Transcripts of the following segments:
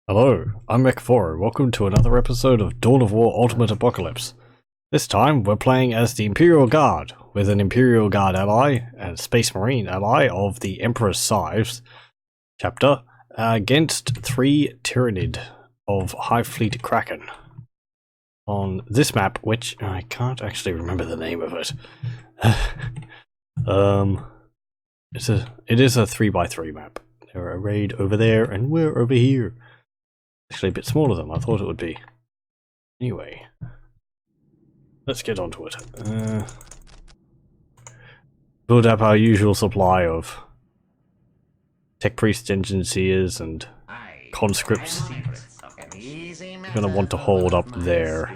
Hello, I'm Mech4. Welcome to another episode of Dawn of War Ultimate Apocalypse. This time we're playing as the Imperial Guard, with an Imperial Guard ally and Space Marine ally of the Emperor's Scythes chapter against 3 Tyranid of Hivefleet Kraken. On this map, which I can't actually remember the name of it. It is a 3x3 map. They're arrayed over there and we're over here. Actually a bit smaller than I thought it would be. Anyway, let's get onto it. Build up our usual supply of tech priest engineers and conscripts. You're gonna want to hold up there.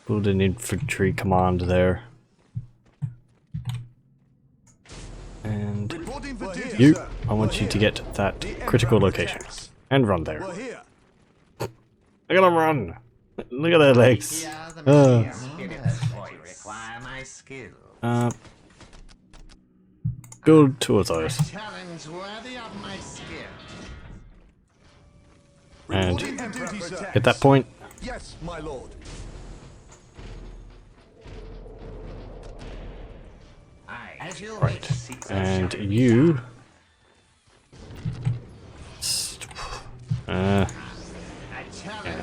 Build an infantry command there. And you, I want you to get that critical location. And run there. Look at them run! Look at their legs. Build 2 of those. And hit that point. Yes, my lord. Right. And you yeah,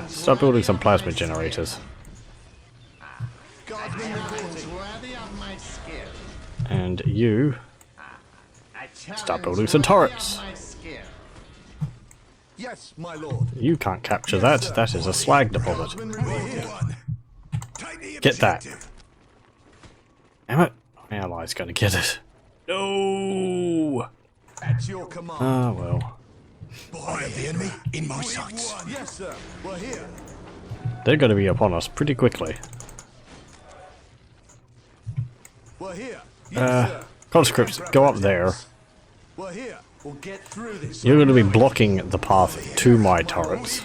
start building some plasma generators. And you start building some turrets. Yes, my lord. You can't capture that. That is a slag deposit. Get that. Damn it. My ally's gonna get it. No. At your command. Ah, well. I have the enemy in my sights. Yes, sir. We're here. They're going to be upon us pretty quickly. We're here. Yes, sir. Conscripts, go up there. We're here. We'll get through this. You're going to be blocking the path to my turrets.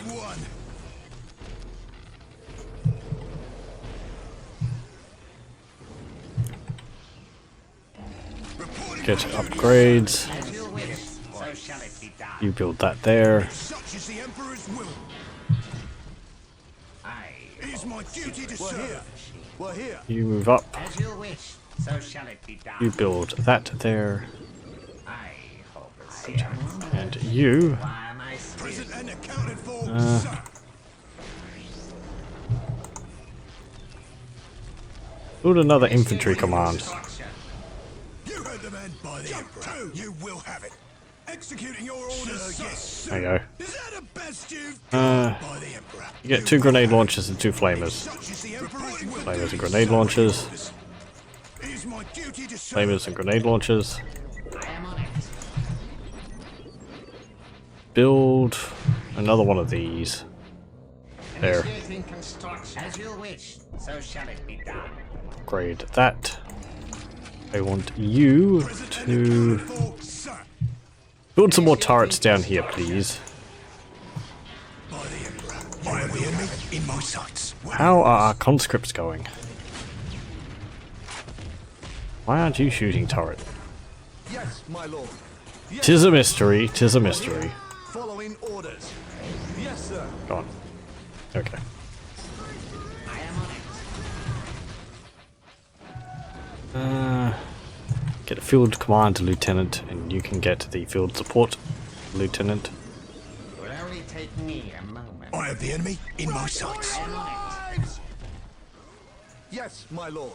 Get upgrades. You build that there. Such is the Emperor's will. It is my duty to serve. We're here. You move up. As you wish, so shall it be done. You build that there. I hope And you Present and accounted for, sir. build another infantry command. You heard the man by the Emperor. You will have it. Executing your orders, yes, sir. There you go. Is that the best you've done by the Emperor? You get 2 grenade launchers and 2 flamers. Such is the Emperor's will. Flamers and grenade launchers. It is my duty to serve. Flamers and grenade launchers. I am on it. Build another one of these. There. Initiating construction. As you wish, so shall it be done. Upgrade that. I want you to Sir. build some more turrets down here, please. By the Emperor. I have the enemy in my sights. How are our conscripts going? Why aren't you shooting turret? Yes, my lord. Yes, Tis a mystery, tis a mystery. following orders. Yes, sir. Go on. Okay. I am on it. Get a field command lieutenant, and you can get the field support lieutenant. It will only take me a moment. I have the enemy in my sights. I am on it. Yes, my lord.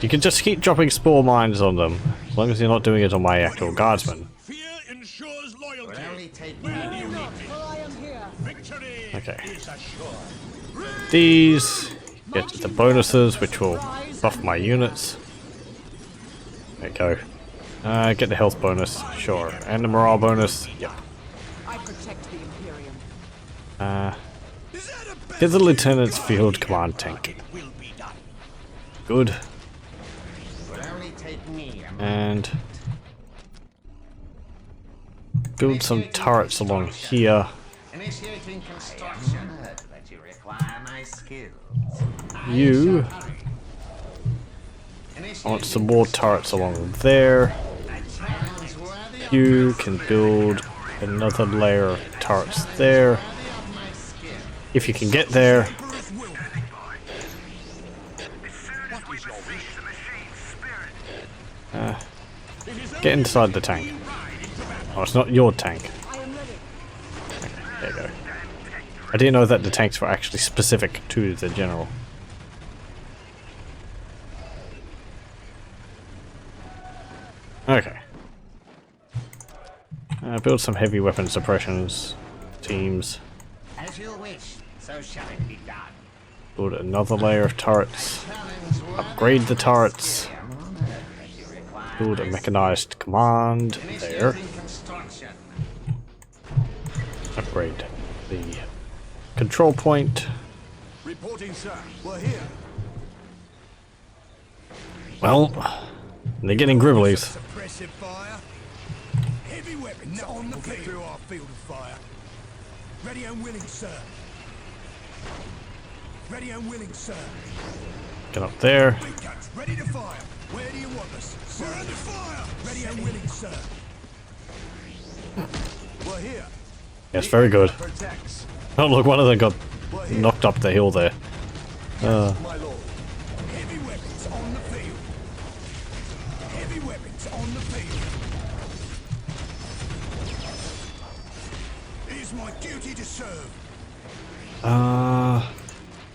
You can just keep dropping spore mines on them, as long as you're not doing it on my actual guardsmen. Fear ensures It will loyalty. only take me a moment. Victory Okay. is assured. These get the bonuses, which will buff my units. There you go. Get the health bonus, sure, and the morale bonus. Yep. I protect the Imperium. Is that a best Get the lieutenant's field command tank. will be done? Good. It will only take me a moment. And build some turrets along here. Initiating construction. I heard that you require my skills. You I want some more turrets along there. A challenge worthy You can build another layer of turrets there. If you can get there. Get inside the tank. Oh, it's not your tank. There you go. I didn't know that the tanks were actually specific to the general. Okay. Build some heavy weapon suppressions teams. As you wish, so shall it be done. Build another layer of turrets. Upgrade the turrets. Build a mechanized command there. Upgrade the control point. Reporting, sir. We're here. Well, they're getting gribblies. Suppressive fire. Heavy weapons on the field. Through our field of fire. Ready and willing, sir. Ready and willing, sir. Get up there. Big guns ready to fire. Where do you want us? Sir? We're under fire. Ready and willing, sir. We're here. Yes, very good. Protects. Oh look, one of them got knocked up the hill there. My lord. Heavy weapons on the field. Heavy weapons on the field. It is my duty to serve.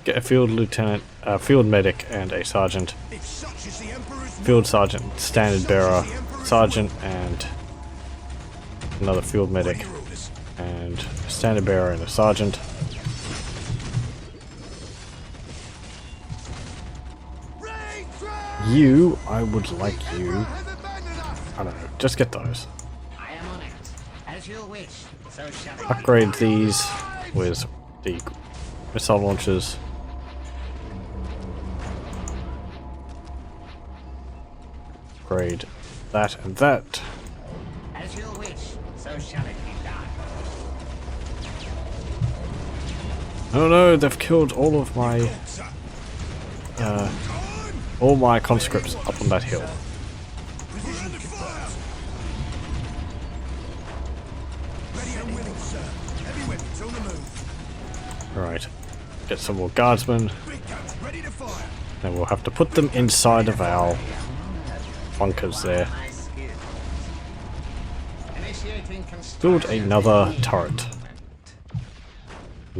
Get a field lieutenant, field medic, and a sergeant. If such is the Emperor's Field sergeant, standard bearer, sergeant, and another field medic, your orders. and a standard bearer and a sergeant. You, I would like you. I don't know, just get those. I am on it. As you wish, so shall it Upgrade these with the missile launchers. Upgrade that and that. As you wish, so shall it be done. Oh no, they've killed all of my all my conscripts up on that hill. We're under fire. Ready and willing, sir. Heavy weapons on the move. Right. Get some more guardsmen. Big guns ready to fire. Then we'll have to put them inside of our bunkers there. My skills. Initiating Build construction. another turret.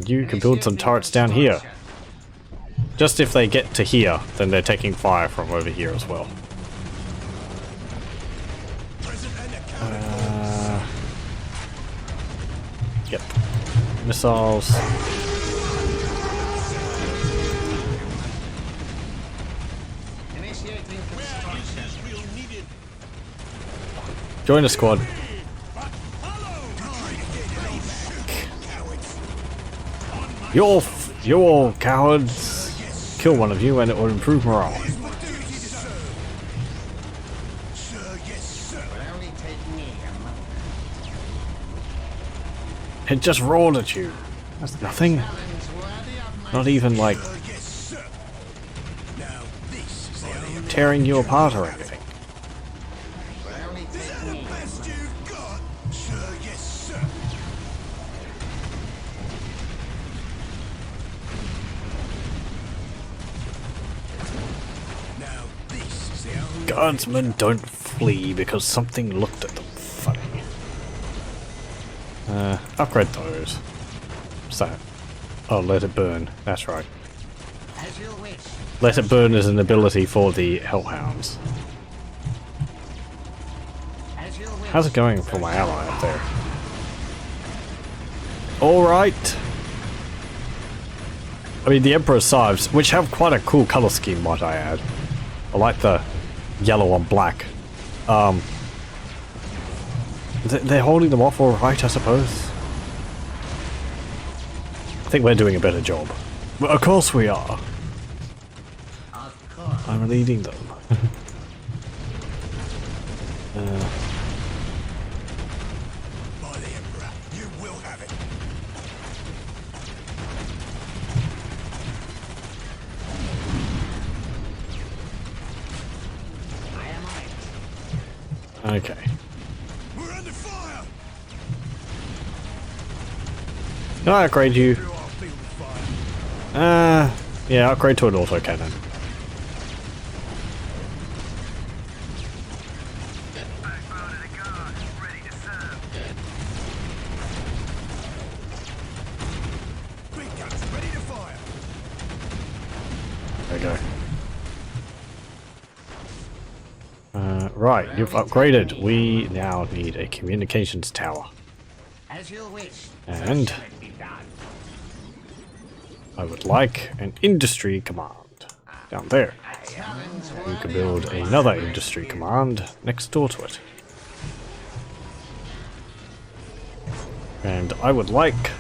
You can build some turrets down here. Just if they get to here, then they're taking fire from over here as well. Yep. Missiles. Initiating construction. Join the squad. You're all cowards. Kill one of you and it will improve morale. It is my duty to serve. Sir, yes, sir. Will only take me a moment. It just roared at you. That's nothing. Challenge worthy of my Not even like Sir, yes, sir. Now, this is the only tearing you apart or anything. will only take me. best you've got. Sir, yes, sir. Now, this is the only Guardsmen don't flee because something looked at them funny. Upgrade those. What's that? Oh, let it burn. That's right. As you wish. Let it burn is an ability for the Hellhounds. As you wish. How's it going for my ally up there? Alright. I mean, the Emperor's Scythes, which have quite a cool color scheme, might I add. I like the yellow on black. They're holding them off alright, I suppose. I think we're doing a better job. Well, of course we are. Of course. I'm leading them. by the Emperor. You will have it. I am on it. Okay. We're under fire! Can I upgrade you? You are filled with fire. Yeah, upgrade to an autocannon. Big guns ready to fire. There we go. Right, you've upgraded. We now need a communications tower. As you wish. And So shall it be done. I would like an industry command down there. You can build another industry command next door to it. And I would like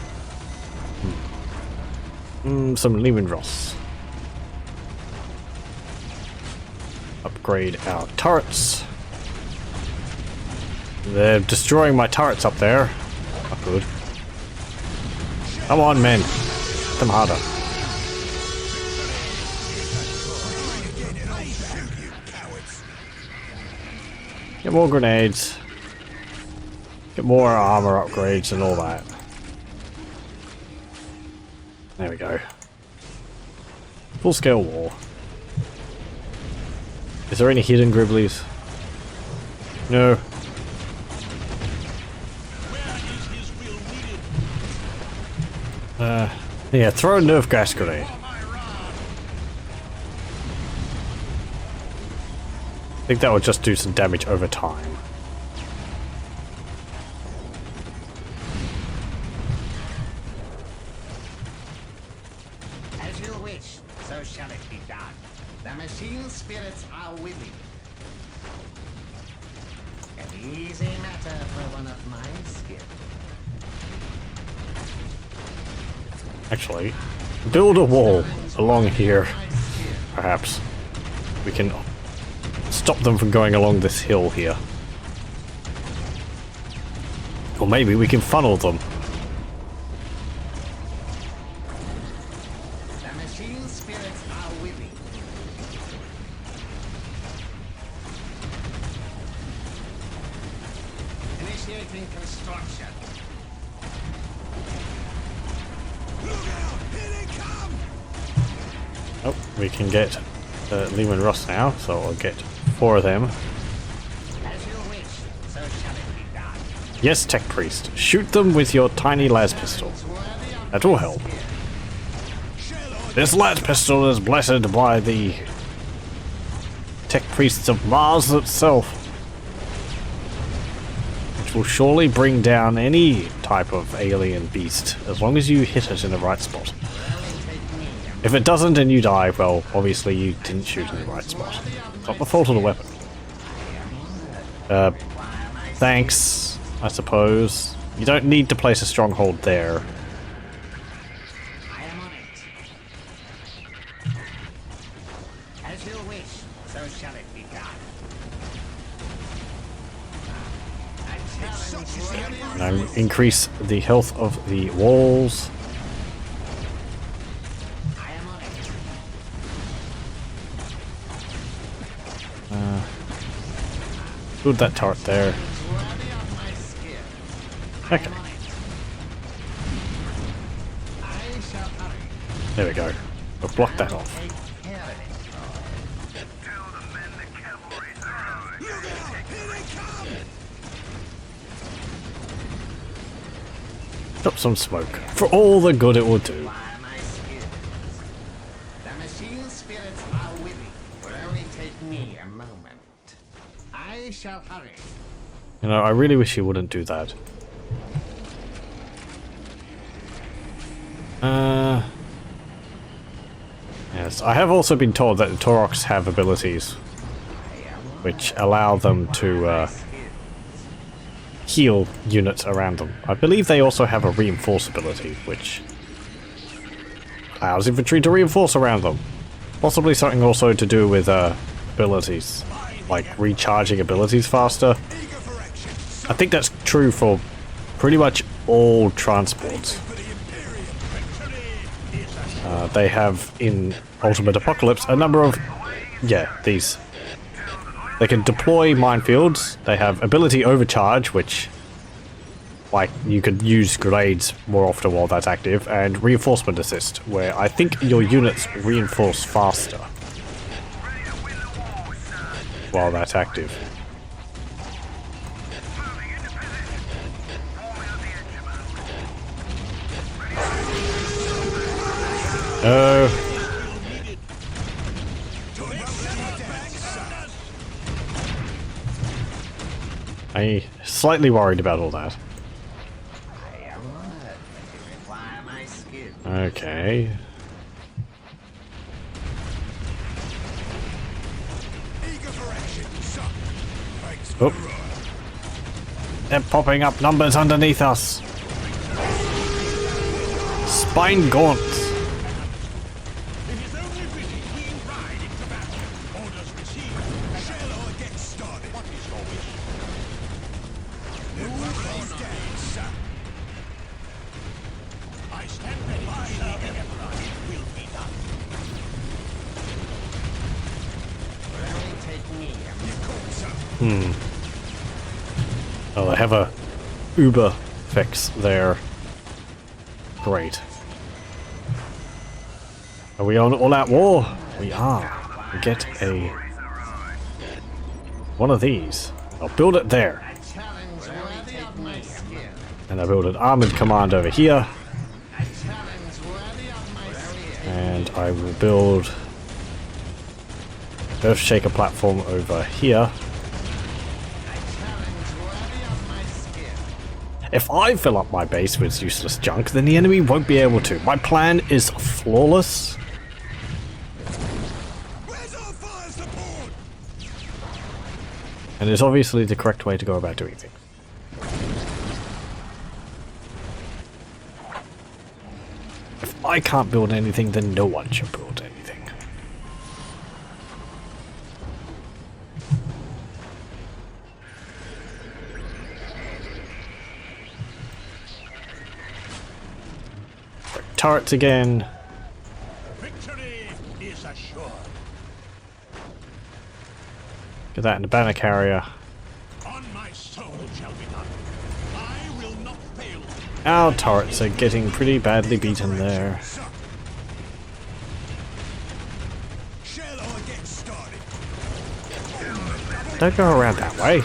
some Lehman Ross. Upgrade our turrets. They're destroying my turrets up there. Not good. Come on, men. Hit them harder. Get more grenades. Get more armor upgrades and all that. There we go. Full scale war. Is there any hidden gribblies? No. Yeah, throw a nerf gas grenade. I think that would just do some damage over time. As you wish, so shall it be done. The machine spirits are willing. An easy matter for one of my skills. Actually, build a wall along here. Perhaps we can stop them from going along this hill here. Or maybe we can funnel them. The machine spirits are willing. Initiating construction. Look out! Here they come! Oh, we can get Lehman Ross now, so I'll get 4 of them. As you wish, so shall it be done. Yes, Tech Priest, shoot them with your tiny las pistol. That will help. This las pistol is blessed by the Tech Priests of Mars itself, which will surely bring down any type of alien beast, as long as you hit it in the right spot. If it doesn't and you die, well, obviously you didn't shoot in the right spot. It's not the fault of the weapon. Thanks, I suppose. You don't need to place a stronghold there. I am on it. As you wish, so shall it be done. A challenge worthy of And increase the health of the walls. I am on it. Build that turret there. Worthy of my skill. Okay, I shall hurry. there we go. We'll block that off. Take care of it. Look out! Here they come! Drop some smoke. For all the good it will do. Why my skills? The machine spirits are willing. Will only take me a moment. I shall hurry. You know, I really wish you wouldn't do that. Yes, I have also been told that the Taurox have abilities which allow them to heal units around them. I believe they also have a reinforce ability, which allows infantry to reinforce around them. Possibly something also to do with abilities, like recharging abilities faster. Eager for action. I think that's true for pretty much all transports. For the Imperium. They have in Ultimate Apocalypse a number of, these. They can deploy minefields. They have ability overcharge, which like you could use grenades more often while that's active, and reinforcement assist, where I think your units reinforce faster while that's active. Oh. I'm slightly worried about all that. Okay. Oh. They're popping up numbers underneath us. Spine gaunts. Oh, they have a Uber fix there. Great. Are we on all-out war? We are. We get a... one of these. I'll build it there. And I'll build an armored command over here. And I will build Earthshaker platform over here. If I fill up my base with useless junk, then the enemy won't be able to. My plan is flawless. And it's obviously the correct way to go about doing things. If I can't build anything, then no one should build anything. Turrets again. Victory is assured. Get that in the banner carrier. On my soul it shall be done. I will not fail. Our turrets are getting pretty badly beaten there. Shall I get started? Don't go around that way.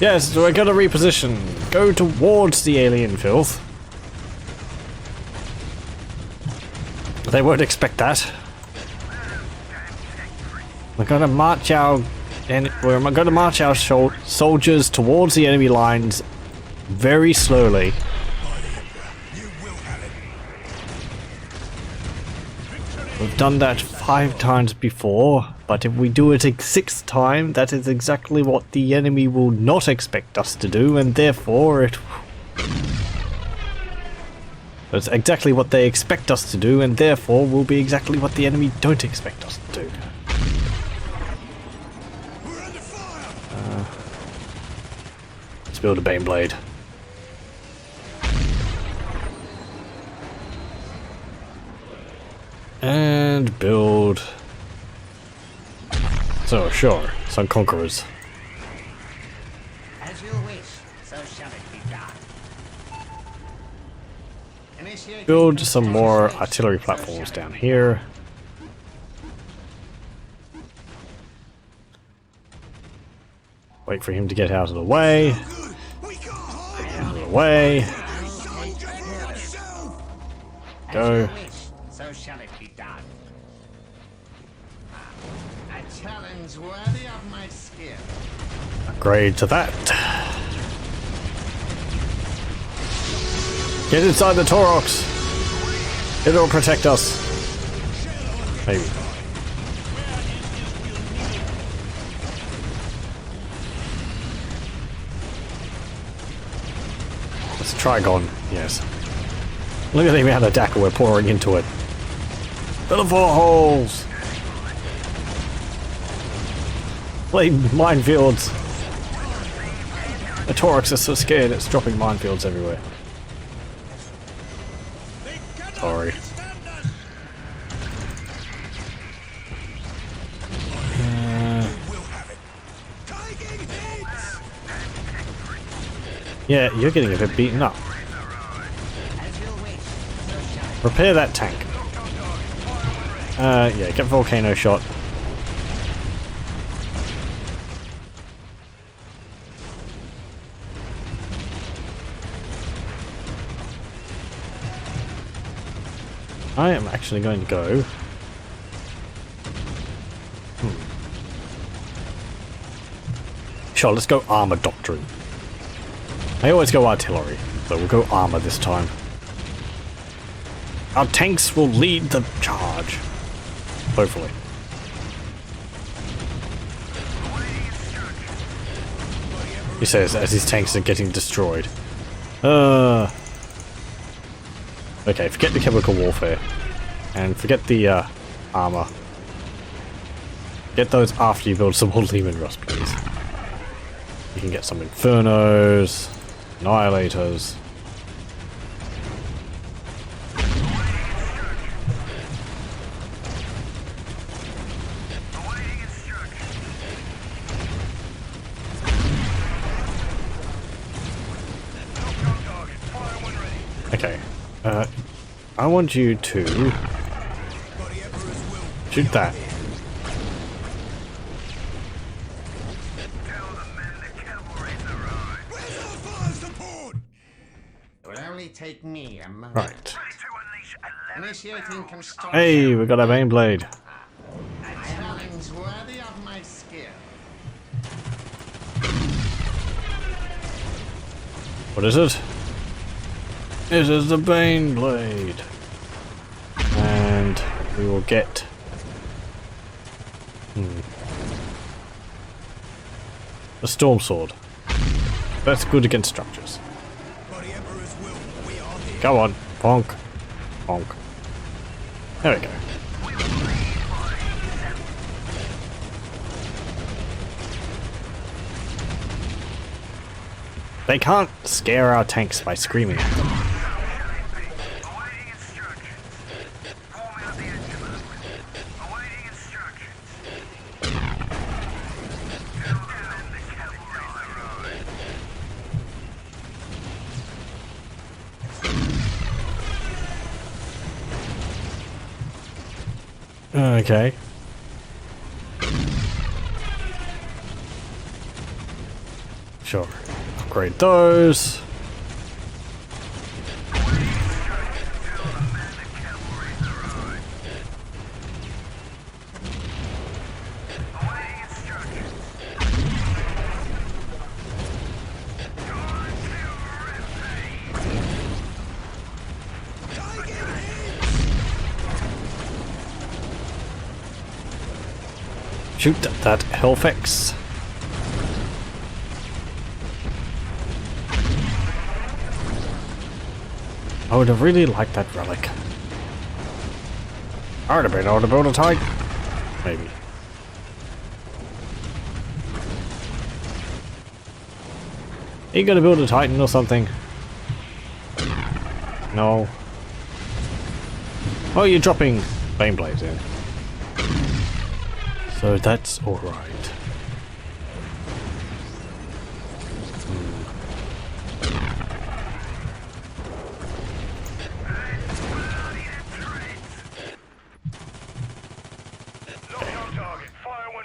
Yes, we're gonna reposition. Go towards the alien filth. They won't expect that. We're gonna march our soldiers towards the enemy lines very slowly. We've done that 5 times before, but if we do it a 6th time, that is exactly what the enemy will not expect us to do, and therefore it... That's exactly what they expect us to do, and therefore will be exactly what the enemy don't expect us to do. Let's build a Baneblade. And build... So, sure, some Conquerors. As you wish, so shall it be done. Build some more artillery platforms down here. Wait for him to get out of the way. Out of the way. Go. So shall it be done. A challenge worthy of my skill. Upgrade to that. Get inside the Taurox. It'll protect us. Maybe. It's a Trigon, yes. Look at the amount of Dakka we're pouring into it. Fill the 4 holes! Play minefields! The Taurox is so scared it's dropping minefields everywhere. Sorry. Yeah, you're getting a bit beaten up. Repair that tank. Yeah, get volcano shot. I am actually going to go. Sure, let's go armor doctrine. I always go artillery, so we'll go armor this time. Our tanks will lead the charge. Hopefully. He says as his tanks are getting destroyed. Okay, forget the chemical warfare. And forget the armor. Get those after you build some more Lehman Rust, please. You can get some Infernos, Annihilators. Okay, I want you to shoot that. It will only take me a moment. Right. Initiating construction. Hey, we got a main blade. A challenge worthy of my skill. What is it? It is the Bane Blade. And we will get... a Storm Sword. That's good against structures. Go on, bonk. Bonk. There we go. They can't scare our tanks by screaming at them. Okay. Sure. Upgrade those. Shoot that Hellfix. I would have really liked that relic. I would have been able to build a Titan. Maybe. Are you gonna build a Titan or something? No. Oh, you're dropping Bane Blades in. So that's alright.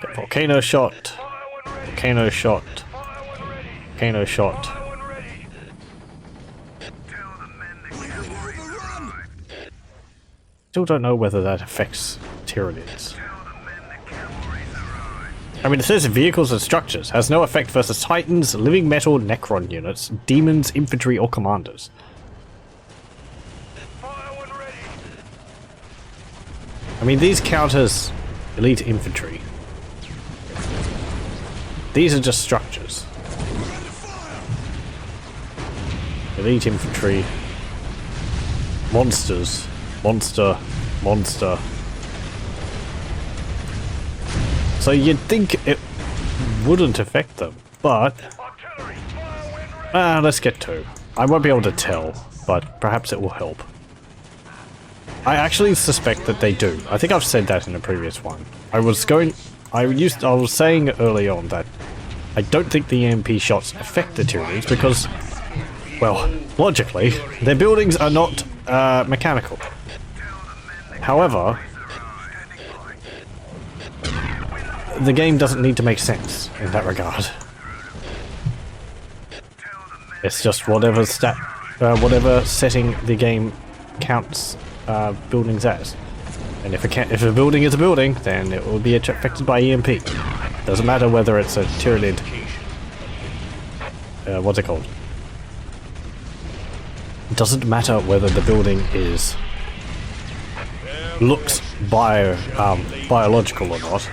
Get volcano shot. Volcano shot. Volcano shot. Still don't know whether that affects Tyranids. I mean, it says vehicles and structures. Has no effect versus Titans, living metal, Necron units, demons, infantry, or commanders. I mean, these counters elite infantry. These are just structures. Elite infantry. Monsters. Monster. Monster. So you'd think it wouldn't affect them, but... let's get two. I won't be able to tell, but perhaps it will help. I actually suspect that they do. I think I've said that in a previous one. I was saying early on that I don't think the EMP shots affect the Tyranids because well, logically, their buildings are not mechanical. However, the game doesn't need to make sense in that regard. It's just whatever setting the game counts buildings as. And if a building is a building, then it will be affected by EMP. Doesn't matter whether it's a Tyranid. What's it called? It doesn't matter whether the building looks biological or not.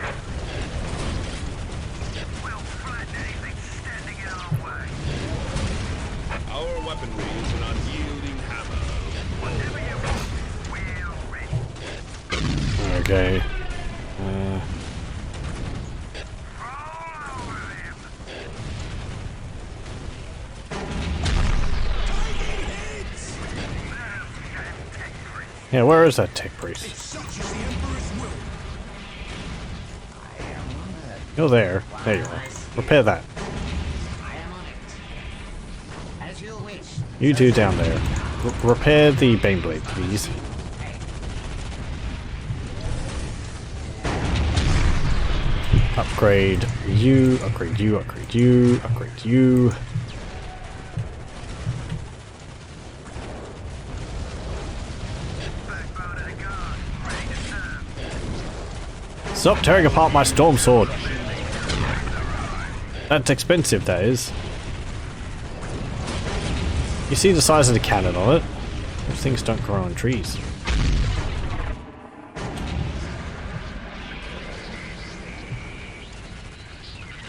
Our weaponry is an unyielding hammer. Okay. Yeah, where is that tech priest? You're there. There you are. Repair that. You two down there. Repair the Baneblade, please. Upgrade you, upgrade you, upgrade you, upgrade you. Stop tearing apart my storm sword. That's expensive, that is. You see the size of the cannon on it? Those things don't grow on trees.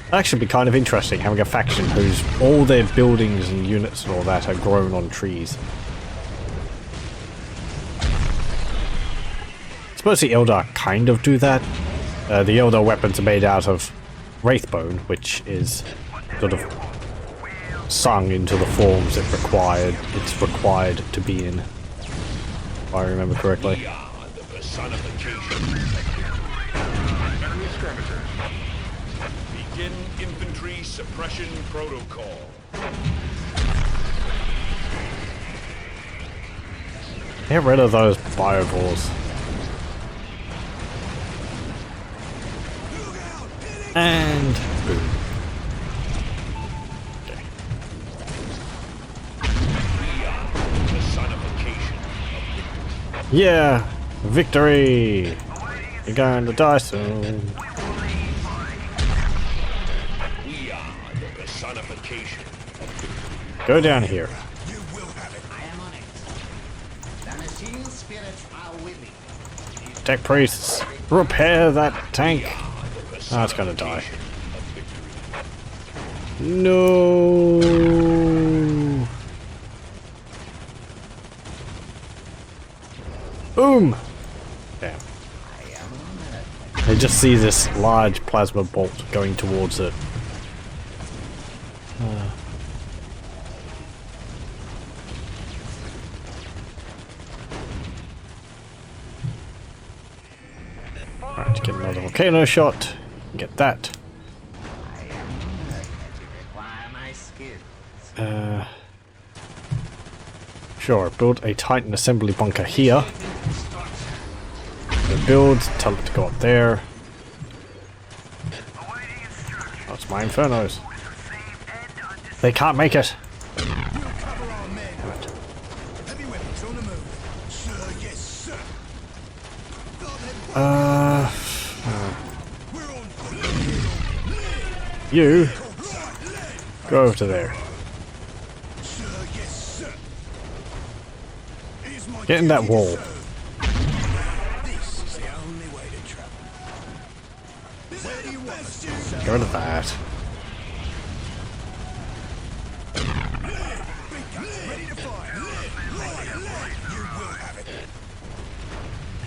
That should be kind of interesting, having a faction whose all their buildings and units and all that are grown on trees. I suppose the Eldar kind of do that. The Eldar weapons are made out of wraithbone, which is sort of sung into the forms it's required to be in, if I remember correctly. The personification. Enemy skirmishers. Begin infantry suppression protocol. Get rid of those biovores. And boom. Okay. Yeah, victory! You're going to die soon. We are the personification. Go down here. You will have it. I am on it. The machine spirits are with me. Tech priests, repair that tank. Oh, it's gonna die. No. Boom. Damn. I just see this large plasma bolt going towards it. Alright, get another volcano shot. Get that. Sure, build a Titan assembly bunker here. Build, tell it to go up there. That's my infernos. They can't make it. You go over to there. Get in that wall. Go to that.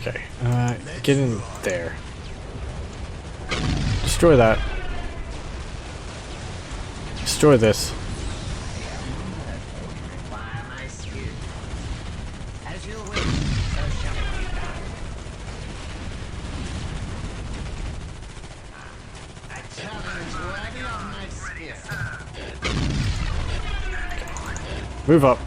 Okay, get in there. Destroy that. Destroy this. Move up.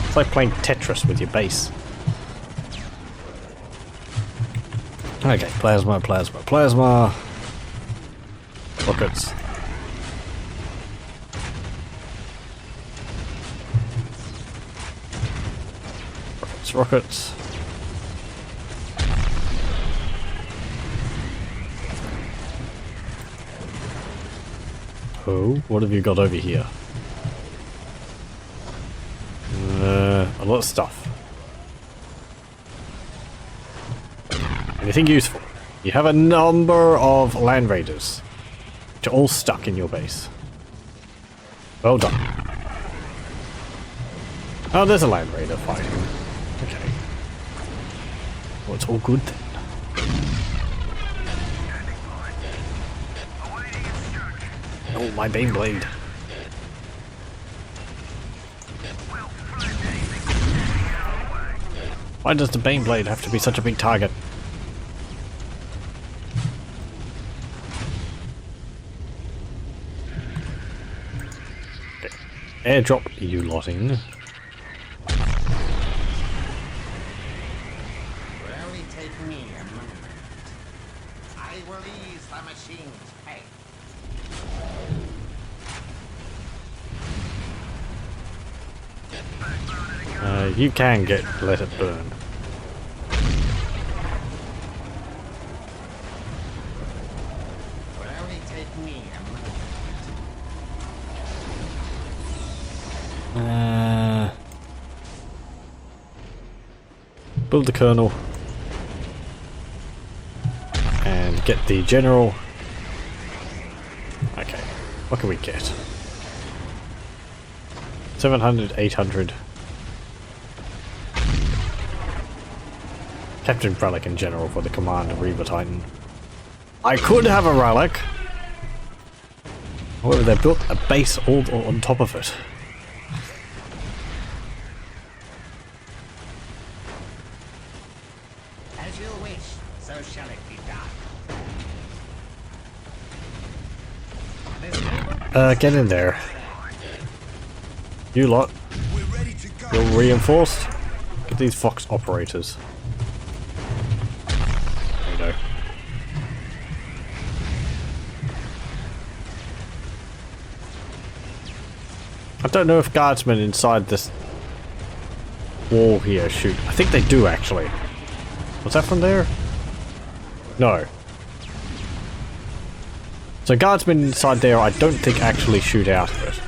It's like playing Tetris with your base. Okay, plasma, plasma, plasma. Rockets. Rockets, rockets. Oh, what have you got over here? A lot of stuff. Anything useful? You have a number of land raiders, which are all stuck in your base. Well done. Oh, there's a land raider fighting. Okay. Well, it's all good then. Oh, my Bane Blade. Why does the Bane Blade have to be such a big target? Okay. Airdrop you lotting. Will only take me a moment. I will ease the machine's pain. You can let it burn. Will only take me a moment. Build the colonel. And get the general. Okay, what can we get? 700, 800. Captain Relic in general for the command of Reaver Titan. I could have a relic. However, they built a base all on top of it. As you wish, so shall it be done. Get in there. You lot. We're ready to go. You're reinforced. Get these Fox operators. There you go. I don't know if guardsmen inside this wall here shoot. I think they do actually. Was that from there? No. So guardsmen inside there I don't think actually shoot out of it.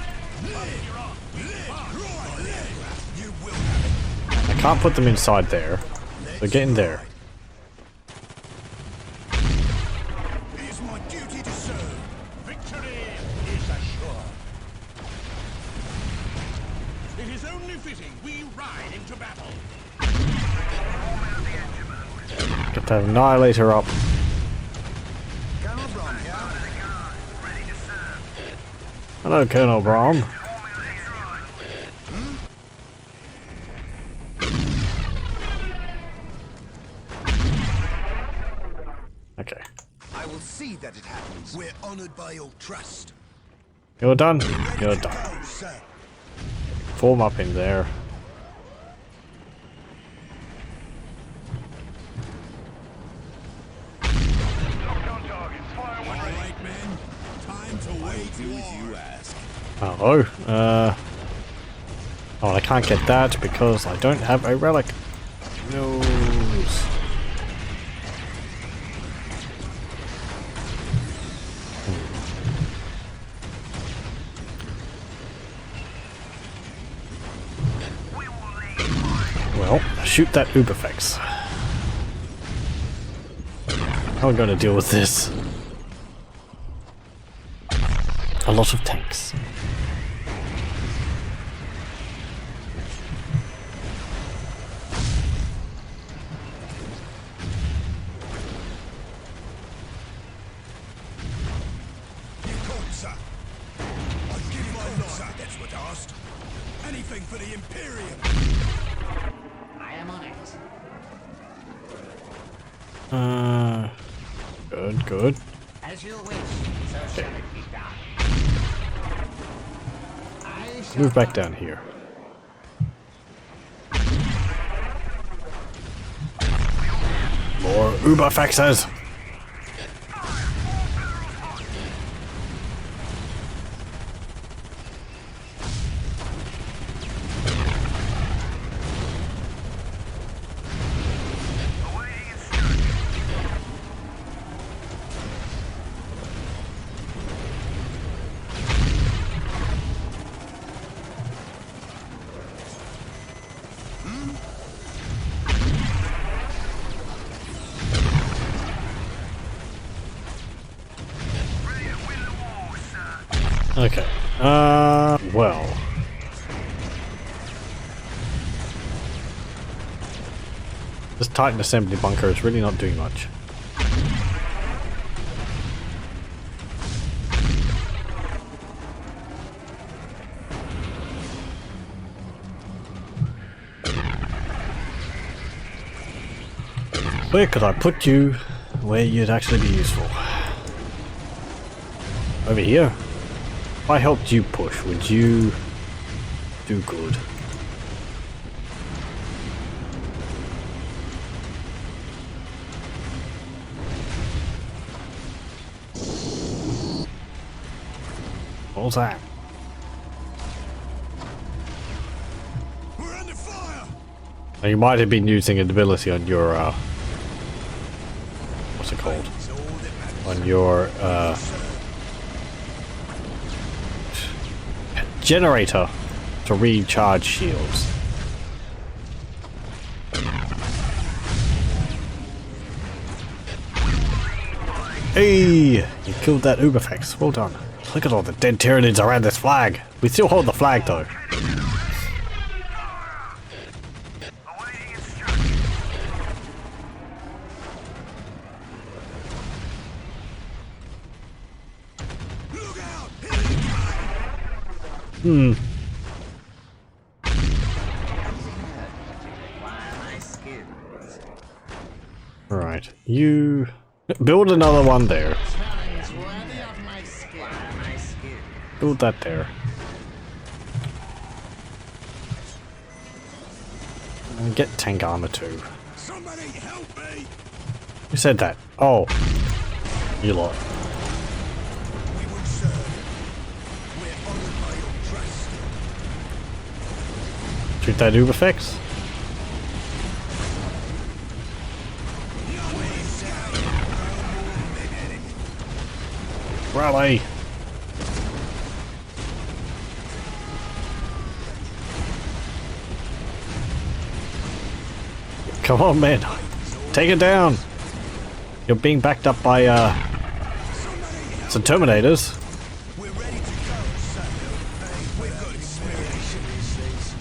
I can't put them inside there. So get in there. It is my duty to serve. Victory is assured. It is only fitting we ride into battle. Get that annihilator up. Colonel Brom here. Hello, Colonel Brom. Okay. I will see that it happens. We're honored by your trust. You're done? You're Ready to done. go, sir. Form up in there. All right, men. Time to wage war. You ask. Hello. Oh, I can't get that because I don't have a relic. No. Well, shoot that Uberfex. How am I going to deal with this? A lot of tanks. You called, sir. I give my life. That's what asked. Anything for the Imperium. I am on it. Good, good. As As you wish, so shall it be done. I shall Move back down here. More Uberfaxes! Okay. Well. This Titan assembly bunker is really not doing much. Where could I put you where you'd actually be useful? Over here? If I helped you push, would you do good? What was that? We're under fire! Now you might have been using an ability on your what's it called? It's all that matters. On your generator to recharge shields. Hey! You killed that Uberfax. Well done. Look at all the dead Tyranids around this flag. We still hold the flag though. Look out! Here they come! Require my skills. Alright. You build another one there. Challenge worthy of my skill. My skill. Build that there. And get tank armor too. Somebody help me! Who said that? Oh. You lot. We will serve. We're honored by your trust. Shoot that Uberfax. Rally! Come on, man. Take it down. You're being backed up by some Terminators. We're ready to go, son. We've got experience in these things.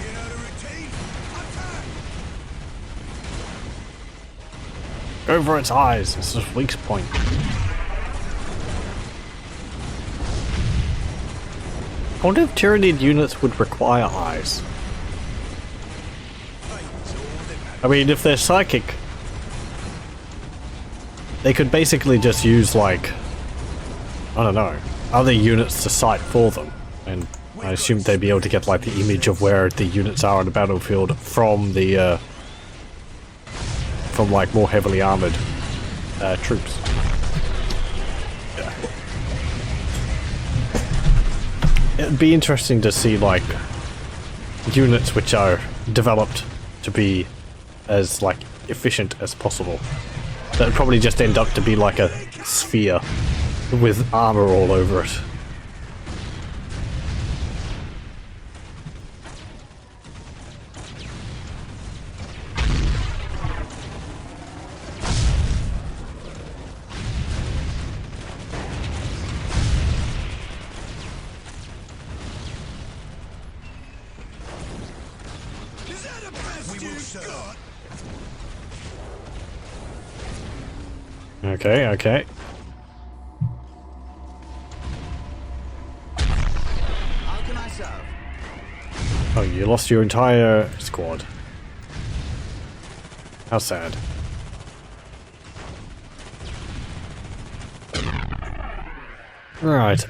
You know the routine? Attack! Go for its eyes. It's its weak point. I wonder if Tyranid units would require eyes. I mean, if they're psychic, they could basically just use, like, I don't know, other units to sight for them. And I assume they'd be able to get, like, the image of where the units are on the battlefield from the, from, like, more heavily armored troops. Yeah. It'd be interesting to see, like, units which are developed to be as, like, efficient as possible. That'd probably just end up to be like a sphere with armor all over it. Is that the best you've got? Okay, okay. How can I serve? Oh, you lost your entire squad. How sad. Right,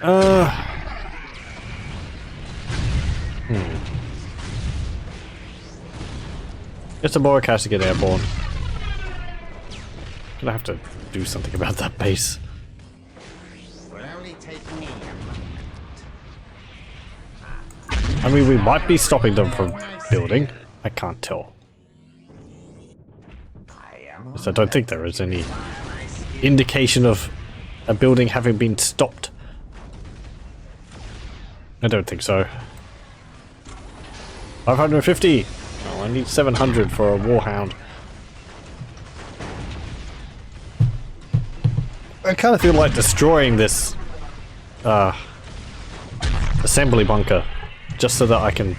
Guess the boy has to get airborne. Gonna have to do something about that base. Will only take me a moment. I mean, we might be stopping them from building. I can't tell. I am Because I don't think there is any indication of a building having been stopped. I don't think so. 550! Oh, I need 700 for a Warhound. I kind of feel like destroying this assembly bunker just so that I can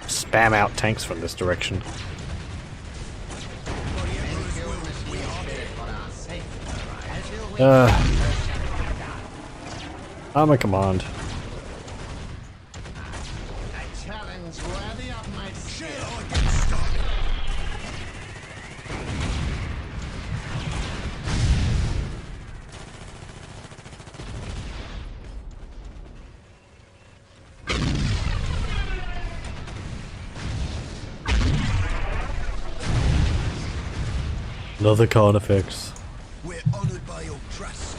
spam out tanks from this direction. Armour command. a challenge worthy of my skill. Another Carnifex. We're honored by your trust.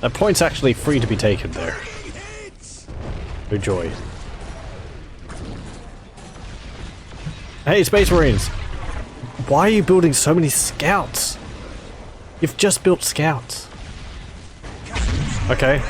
That point's actually free to be taken there. Hits! Oh joy. Hey, Space Marines! Why are you building so many scouts? You've just built scouts. Okay.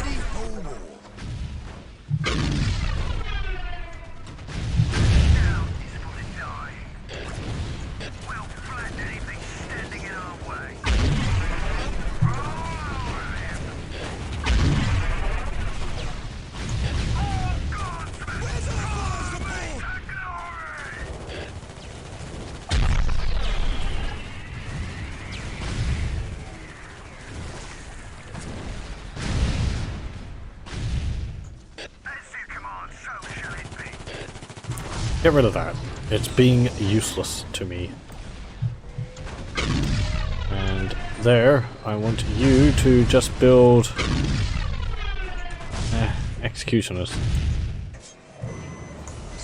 Ready for war. Where's our fire support? Get rid of that. It's being useless to me. And there, I want you to just build executioners.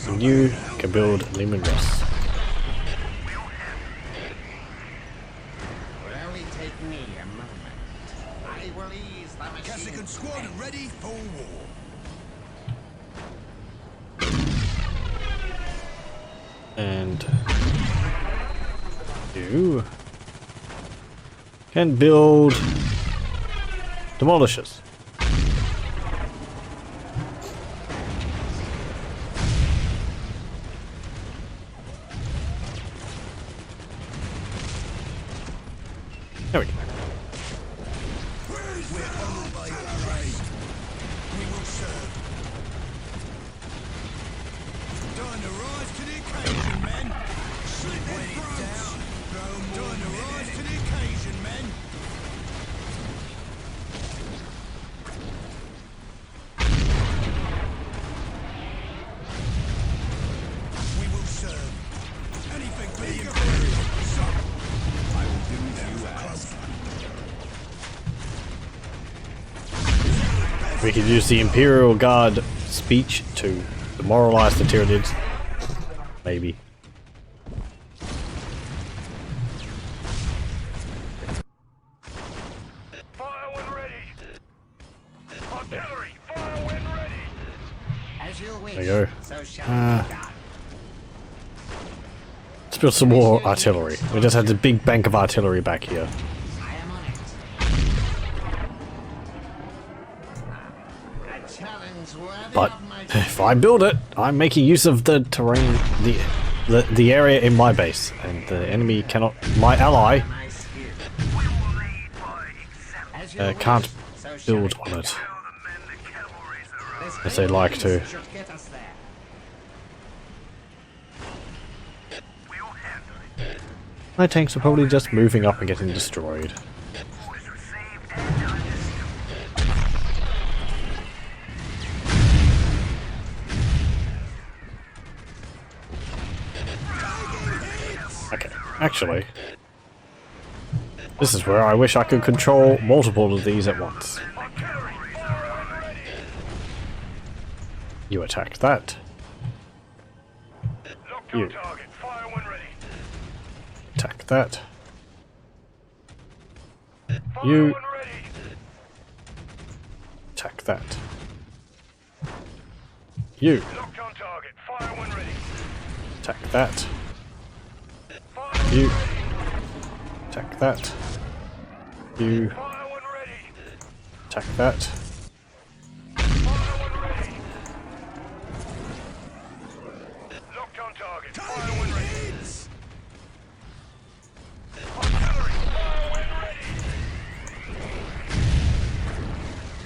And you can build Lehman Russ. Will only take me a moment. I will ease the machine. Cassican squad ready for war. And you can build demolishers. There we go. We're honored by your trade. We will serve. Time to rise to the occasion, men. Slip it down. Time to rise to the occasion, men. We will serve. Anything for the Imperial. Son, I will do you as. We could use the Imperial Guard speech to demoralize the Tyranids. Maybe. Fire when ready. Artillery, fire when ready. As you wish, There you go. so shall it be done. Let's build some more artillery. We just had a big bank of artillery back here. I am on it. A challenge worthy But of my if I build it, I'm making use of the terrain, the area in my base, and the enemy cannot. My ally my skill. As you can't wish, so shall build it be on it done. This as they like to. should get us there. My tanks are probably just moving up and getting destroyed. Okay, actually, This is where I wish I could control multiple of these at once. You attack that. You attack that. You attack that. You attack that. You attack that. You attack that.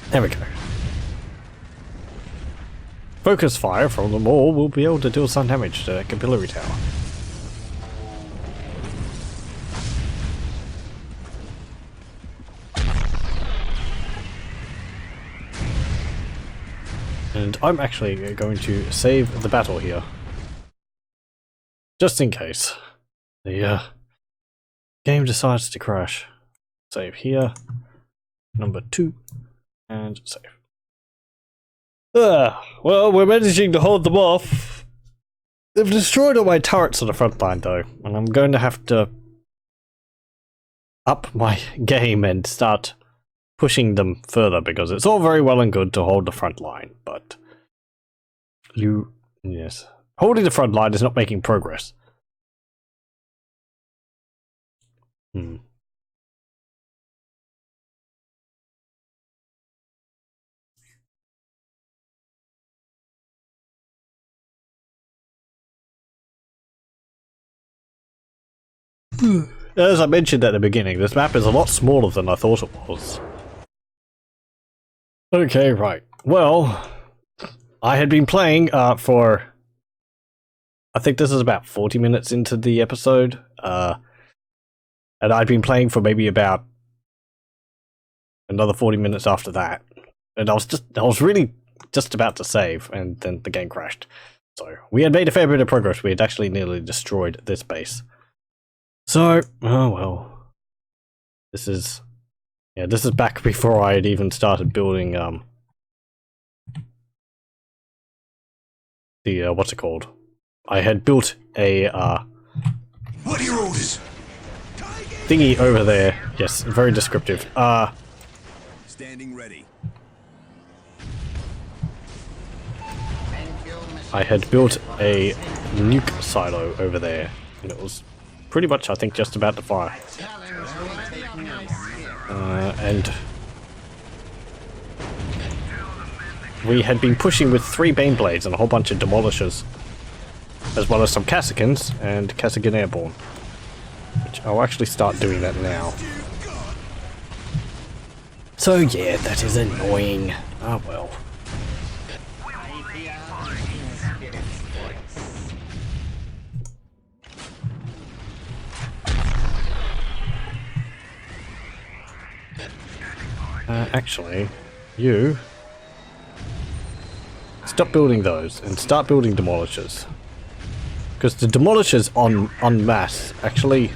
There we go. Focus fire from them all will be able to deal some damage to that capillary tower. And I'm actually going to save the battle here. Just in case the game decides to crash. Save here. Number 2. And save. Well, we're managing to hold them off. They've destroyed all my turrets on the front line though, and I'm going to have to up my game and start pushing them further, because it's all very well and good to hold the front line, but yes, holding the front line is not making progress. As I mentioned at the beginning, this map is a lot smaller than I thought it was. Okay, right. Well, I had been playing for... I think this is about 40 minutes into the episode. And I'd been playing for maybe about another 40 minutes after that. And I was really just about to save, and then the game crashed. So, we had made a fair bit of progress. We had actually nearly destroyed this base. So, oh well. This is back before I had even started building, the, what's it called? I had built a, What are your orders? thingy over there. Yes, very descriptive. Standing ready. I had built a nuke silo over there, and it was pretty much, I think, just about to fire. And we had been pushing with 3 Baneblades and a whole bunch of Demolishers, as well as some Cassicans and Cassican Airborne. Which I'll actually start doing that now. So yeah, that is annoying. Ah well. Actually, you stop building those and start building Demolishers. Because the Demolishers en masse actually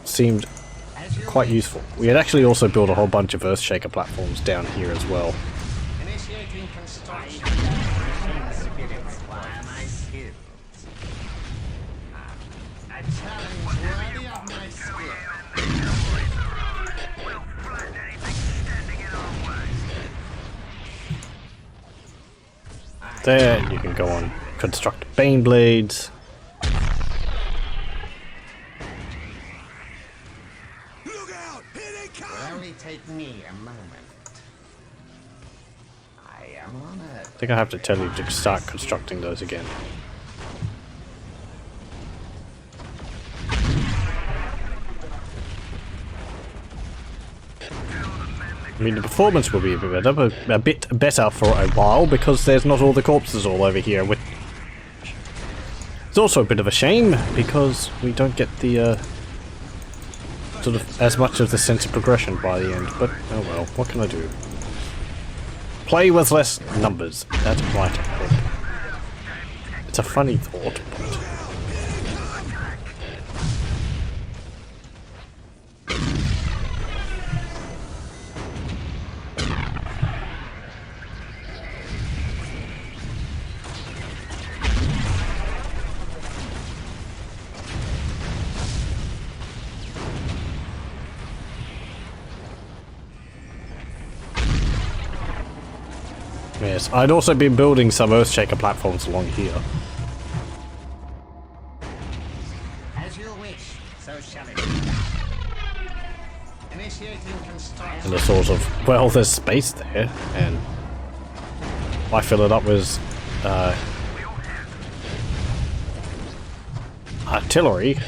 seemed quite useful. We had actually also built a whole bunch of Earthshaker platforms down here as well. Initiating construction. Spirits by my skills. A challenge worthy of my skill. There, you can go on construct Baneblades. Look out! Here they It will come! only take me a moment. I am honored. I think I have to tell you to start constructing those again. I mean, the performance will be a bit better for a while, because there's not all the corpses all over here. It's also a bit of a shame, because we don't get the, sort of, as much of the sense of progression by the end, but oh well, what can I do? Play with less numbers, that might help. It's a funny thought, but... Yes, I'd also been building some Earthshaker platforms along here. As you wish, so shall it. Initiating construction. And a sort of, well, there's space there, and I fill it up with artillery.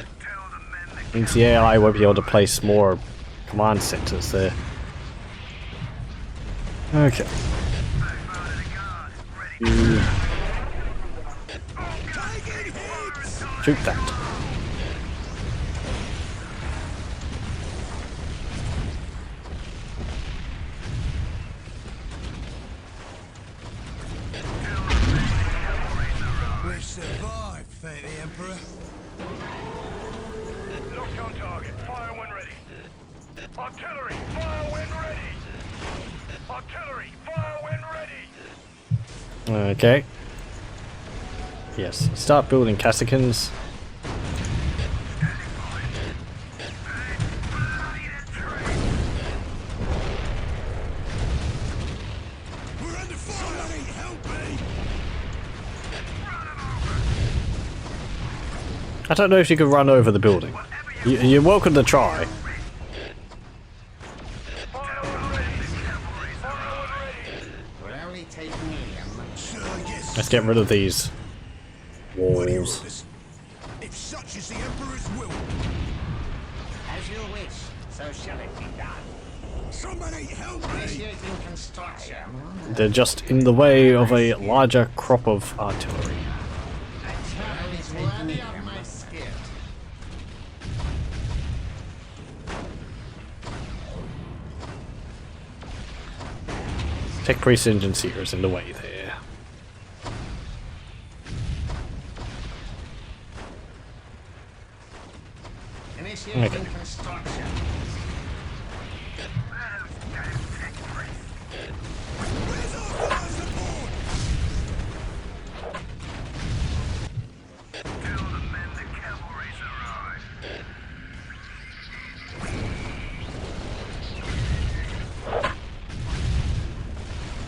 Means the AI won't be able to place more command centers there. Okay. Shoot that. We've survived, thank the Emperor. Locked on target. Fire when ready. Artillery, fire when ready. Artillery, fire when ready. Okay. Yes, start building Cassicans. We're under fire! Somebody help me! I don't know if you can run over the building. You're welcome to try. Fire when ready. Fire when ready. Will only take me a moment. Sir, yes. Let's get rid of these What are your walls. orders? If such is the Emperor's will, As you wish, so shall it be done. somebody help me! Initiating construction. They're just in the way of a larger crop of artillery. A challenge worthy of my skill. Tech Priest Engine Seer is in the way there. Initiating Okay. construction. Where's our fire support? Tell the men the cavalry's arrived.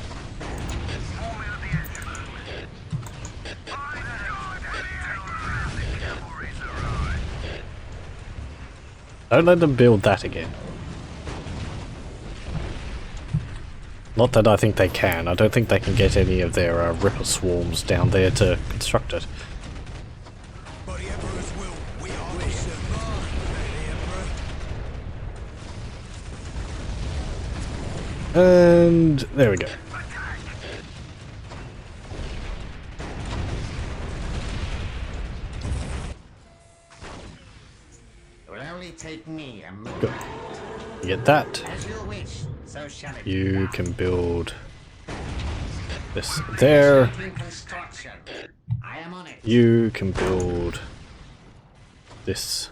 Form in the engine. By God, tell the men the cavalry's arrived. Don't let them build that again. Not that I think they can. I don't think they can get any of their Ripper swarms down there to construct it. By the Emperor's will, we are we survived, thank the Emperor. And there we go. It will only take me a moment. Good. You get that. As you wish, so shall it be You done. can build this there. Initiating construction. I am on it. You can build this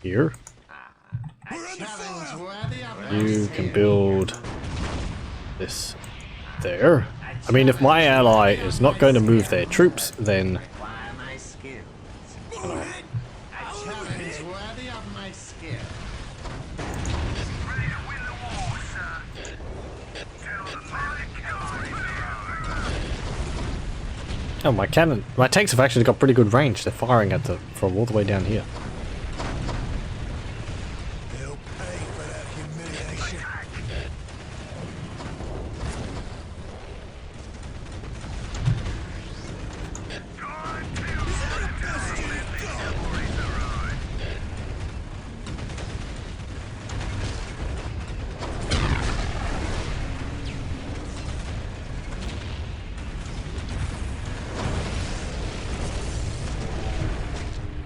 here. A challenge worthy of my You skill. can build this there. I mean, if my ally is not going to move their troops, then Require my skills. Go ahead! A challenge worthy of my skill. Ready to win the war, sir. Tell the men the cavalry's arrived. oh, my tanks have actually got pretty good range. They're firing at from all the way down here. They'll pay for that humiliation.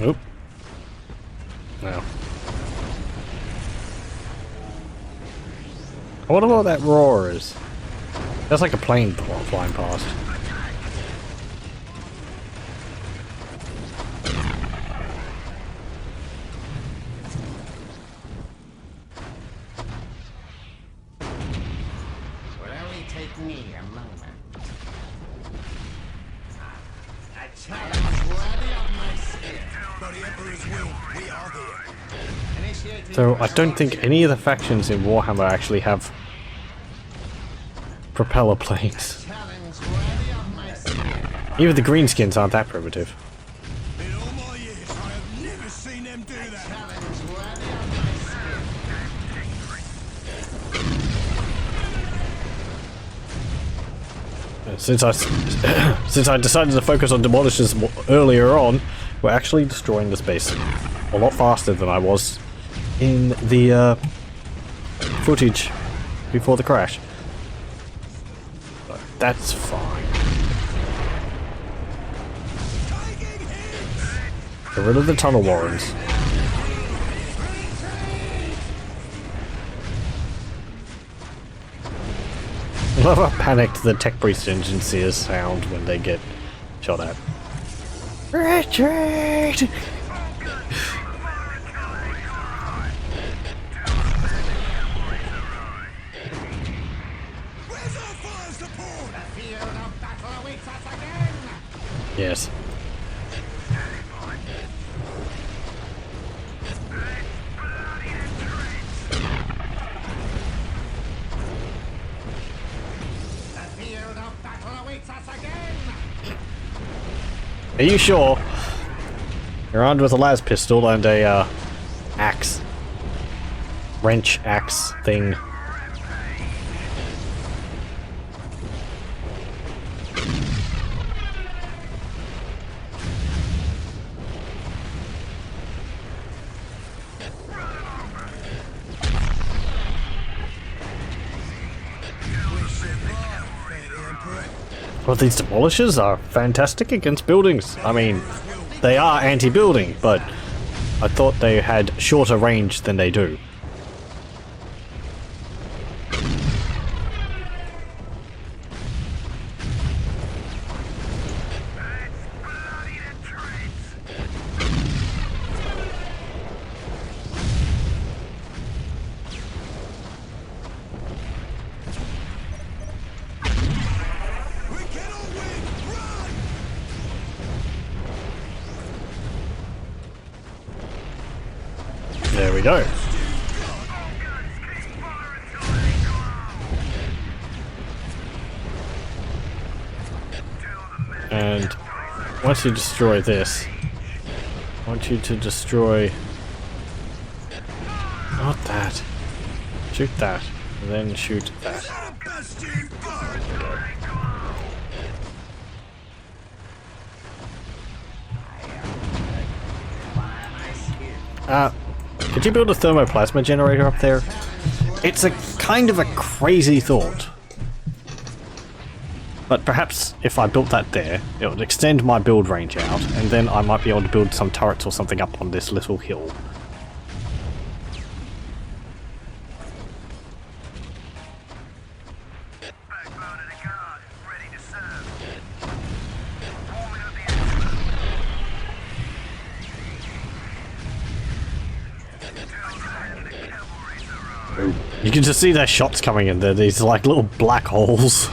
Oop. No. I wonder what that roar is. That's like a plane flying past. Will only take me a moment. A challenge worthy of my skill. By the Emperor's will, we are here. Initiating So I don't think construction. any of the factions in Warhammer actually have propeller planes. Challenge worthy Even the greenskins aren't that primitive. In all my years, I have never seen them do that. Challenge worthy of my skill. Since I decided to focus on demolishers earlier on, we're actually destroying the space a lot faster than I was in the footage before the crash. But that's fine. Get rid of the tunnel warrens. I love how panicked the tech priest engineers sound when they get shot at. Retreat! Where's our fire support? The field of battle awaits us again. Yes. The field of battle awaits us again. Are you sure? You're armed with a las pistol and a axe. Wrench axe thing. Well, these demolishers are fantastic against buildings. I mean, they are anti-building, but I thought they had shorter range than they do. We cannot win! Run! There we go. And once you destroy this, I want you to destroy... Not that. Shoot that. And then shoot that. The best you've got! Could you build a thermoplasma generator up there? It's a kind of a crazy thought. But perhaps if I built that there, it would extend my build range out, and then I might be able to build some turrets or something up on this little hill. Backbone of the guard, ready to serve. Forming of the You can just see their shots coming in there, these like little black holes.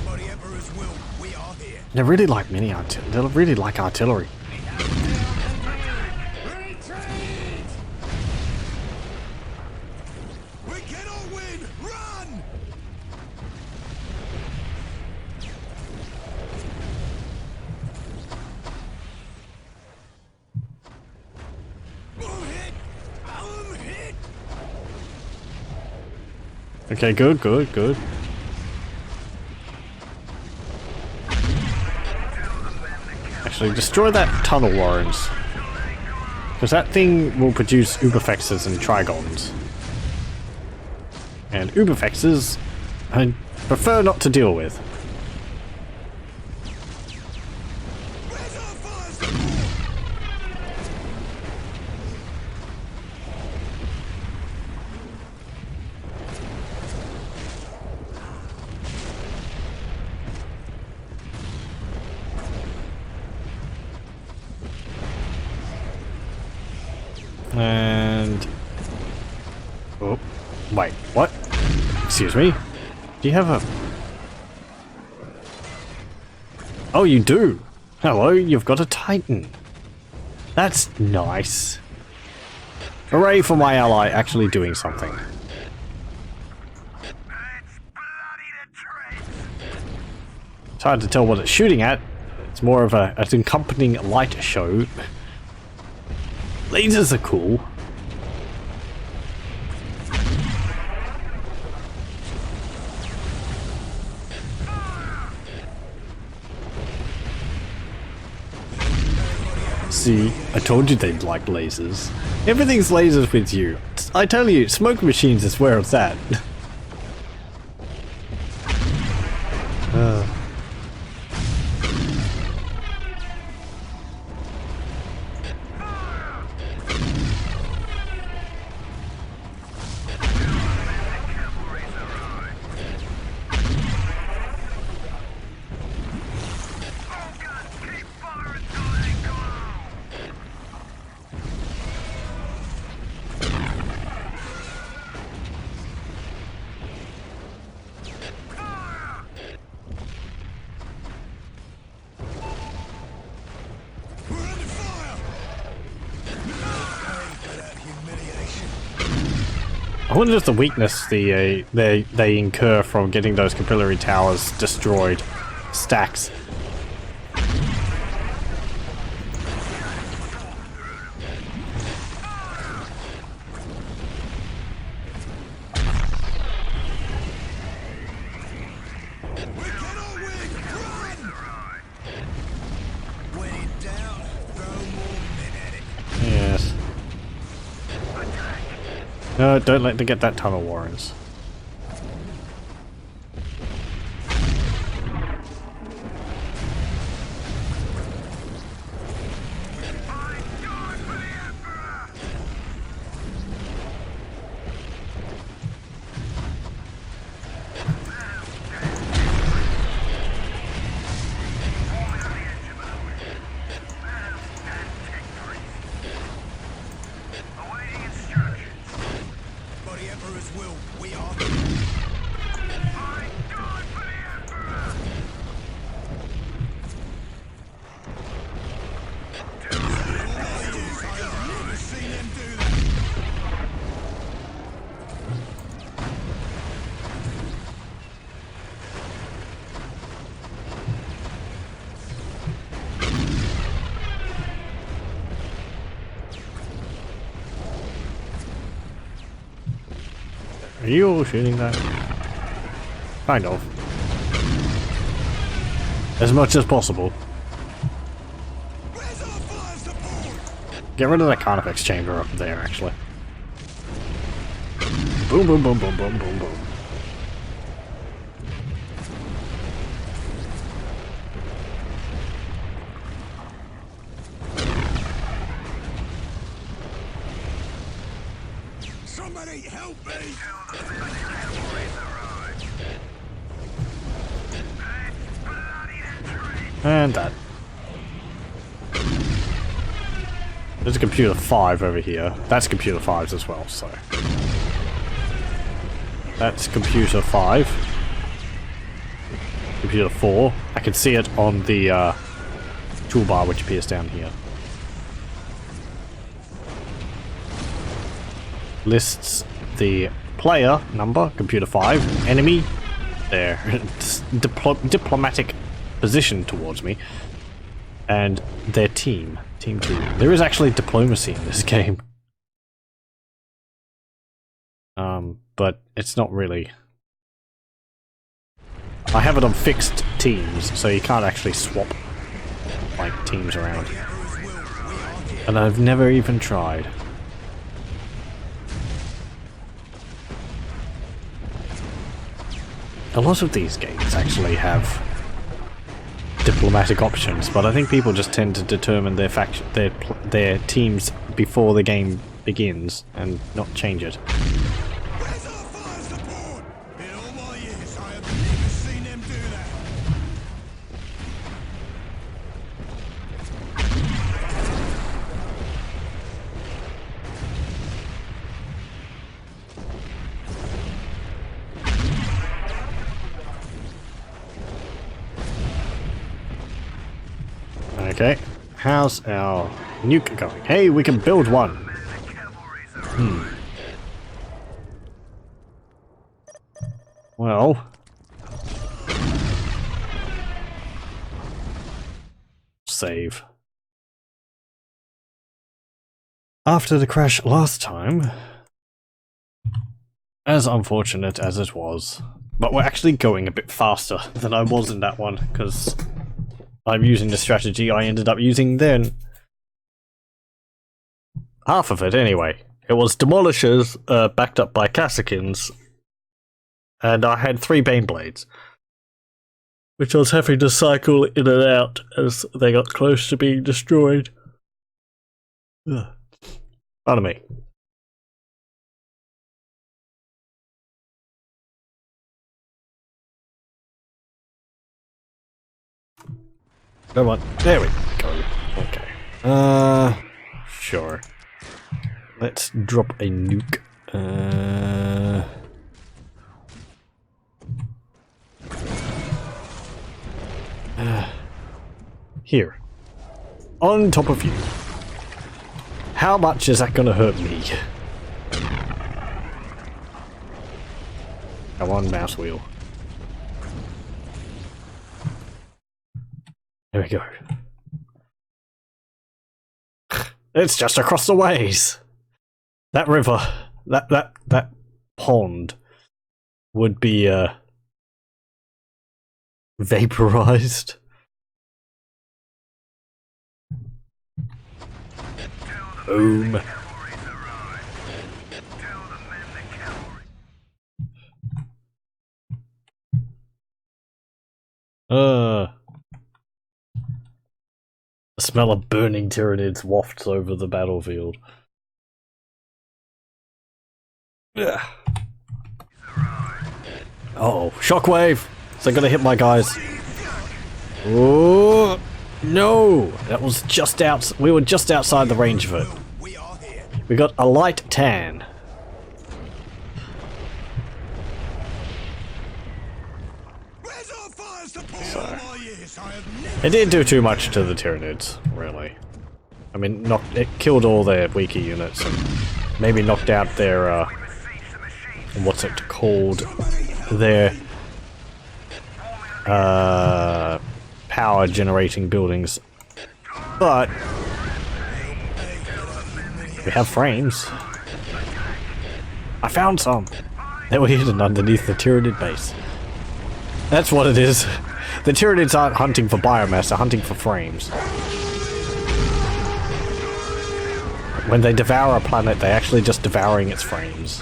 By the Emperor's will, we are here. They're really like mini artillery. They're really like artillery. Retreat! We cannot win! Run! I'm hit! I'm hit! Okay, good, good, good. Actually, destroy that tunnel warrens. Because that thing will produce Uberfexes and Trigons. And Uberfexes, I prefer not to deal with. Where's our fire support? And... Oh, wait, what? Excuse me? Do you have a... Oh, you do! Hello, you've got a Titan. That's nice. Hooray for my ally actually doing something. It's bloody the trench. It's hard to tell what it's shooting at. It's more of an accompanying light show. Lasers are cool. See, I told you they'd like lasers. Everything's lasers with you. I tell you, smoke machines is where it's at. Keep firing till they glow. We're under fire! Pay for that humiliation. I wonder if the weakness they incur from getting those capillary towers destroyed stacks. We cannot win! Run! When in doubt, throw more men at it. Yes. No, don't let them get that tunnel, Warrens. Awaiting instructions. By the Emperor's will, we are. I die for the Emperor. I have never seen them do that. Are you all shooting that? Kind of. As much as possible. Where's our fire support? Get rid of that Carnifex chamber up there, actually. Boom, boom, boom, boom, boom, boom, boom. Somebody help me! And that. There's a computer 5 over here. That's computer 5's as well, so. That's computer 5. Computer 4. I can see it on the toolbar which appears down here. Lists the player number, computer 5, enemy, their diplomatic position towards me, and their team, team 2. There is actually diplomacy in this game. But it's not really. I have it on fixed teams, so you can't actually swap like teams around. And I've never even tried. A lot of these games actually have diplomatic options, but I think people just tend to determine their faction, their teams before the game begins and not change it. Where's our fire support? In all my years, I have never seen them do that. Okay, how's our nuke going? Hey, we can build one. The cavalry's arrived. Well. Save. After the crash last time, as unfortunate as it was, but we're actually going a bit faster than I was in that one, because I'm using the strategy I ended up using then. Half of it, anyway. It was Demolishers, backed up by Cassicans, and I had 3 Baneblades, which I was having to cycle in and out as they got close to being destroyed. Ugh. Pardon me. Come on. There we go. Okay. Sure. Let's drop a nuke. Here. On top of you. How much is that gonna hurt me? Come on, mouse wheel. There we go. It's just across the ways. That river, that pond would be vaporized. Boom. The smell of burning Tyranids wafts over the battlefield. Yeah. Uh-oh, shockwave! Is that gonna hit my guys? Oh no! That was just out. We were just outside the range of it. We got a light tan. So, it didn't do too much to the Tyranids, really. I mean, it killed all their weaker units and maybe knocked out their what's it called? Their power generating buildings. But we have frames. I found some. They were hidden underneath the Tyranid base. That's what it is. The Tyranids aren't hunting for biomass, they're hunting for frames. When they devour a planet, they're actually just devouring its frames.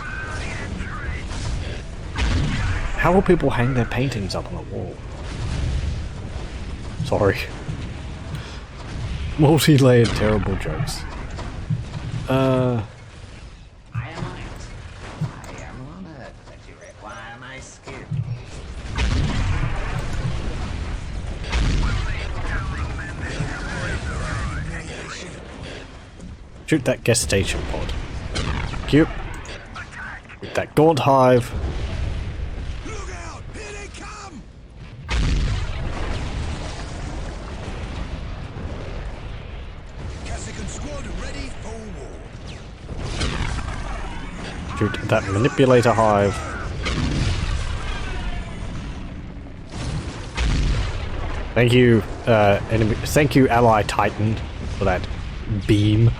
How will people hang their paintings up on the wall? Sorry. Multi-layered terrible jokes. I am honored that you require my skill. Shoot that gas station pod. Cute. With that gaunt hive. Look out! Here they come! Cassican squad ready for war. Shoot that manipulator hive. Thank you, enemy. Thank you, ally Titan, for that beam.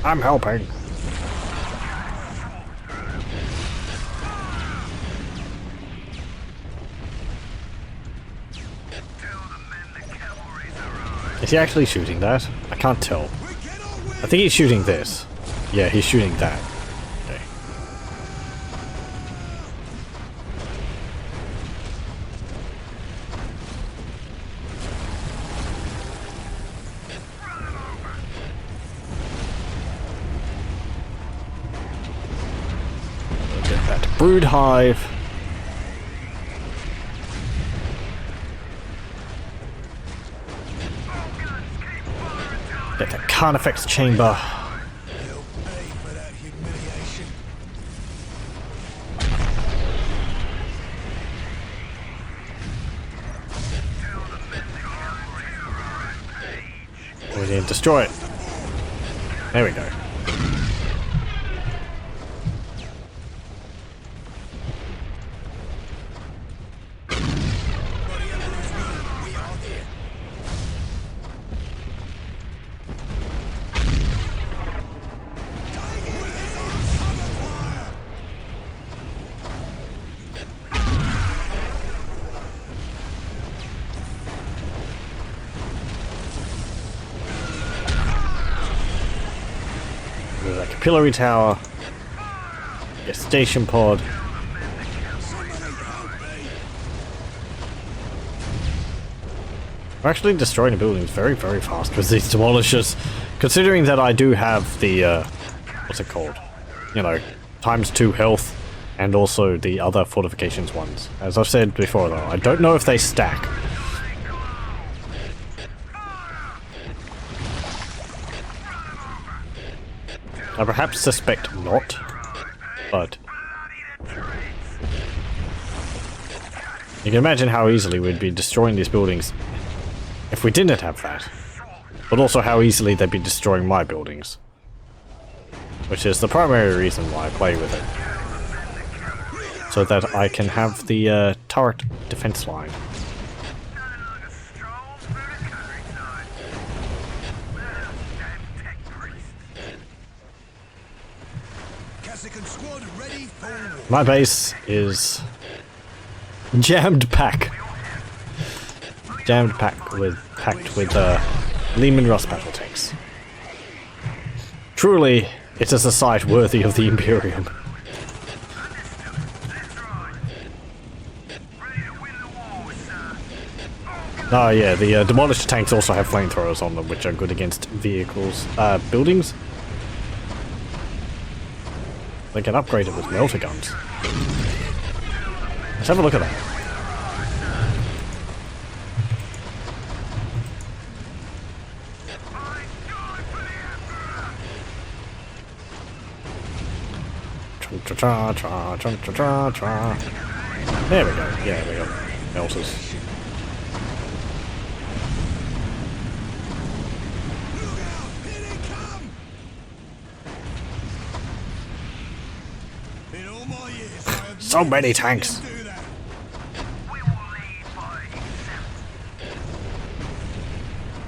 I'm helping. Is he actually shooting that? I can't tell. I think he's shooting this. Yeah, he's shooting that. Okay. Look at that brood hive. Get the Carnifex chamber. They'll pay for that humiliation. We need to destroy it. There we go. artillery tower, a station pod. We're actually destroying the buildings very, very fast with these demolishers, considering that I do have the, what's it called? You know, ×2 health, and also the other fortifications ones. As I've said before though, I don't know if they stack. I perhaps suspect not, but you can imagine how easily we'd be destroying these buildings if we didn't have that. But also how easily they'd be destroying my buildings. Which is the primary reason why I play with it. So that I can have the turret defense line. My base is jammed packed with Lehman Russ battle tanks. Truly, it is a sight worthy of the Imperium. Oh yeah, the demolished tanks also have flamethrowers on them, which are good against vehicles, buildings. They can upgrade it with melter guns. Let's have a look at that. There we go. Yeah, there we go. Melters. So many tanks.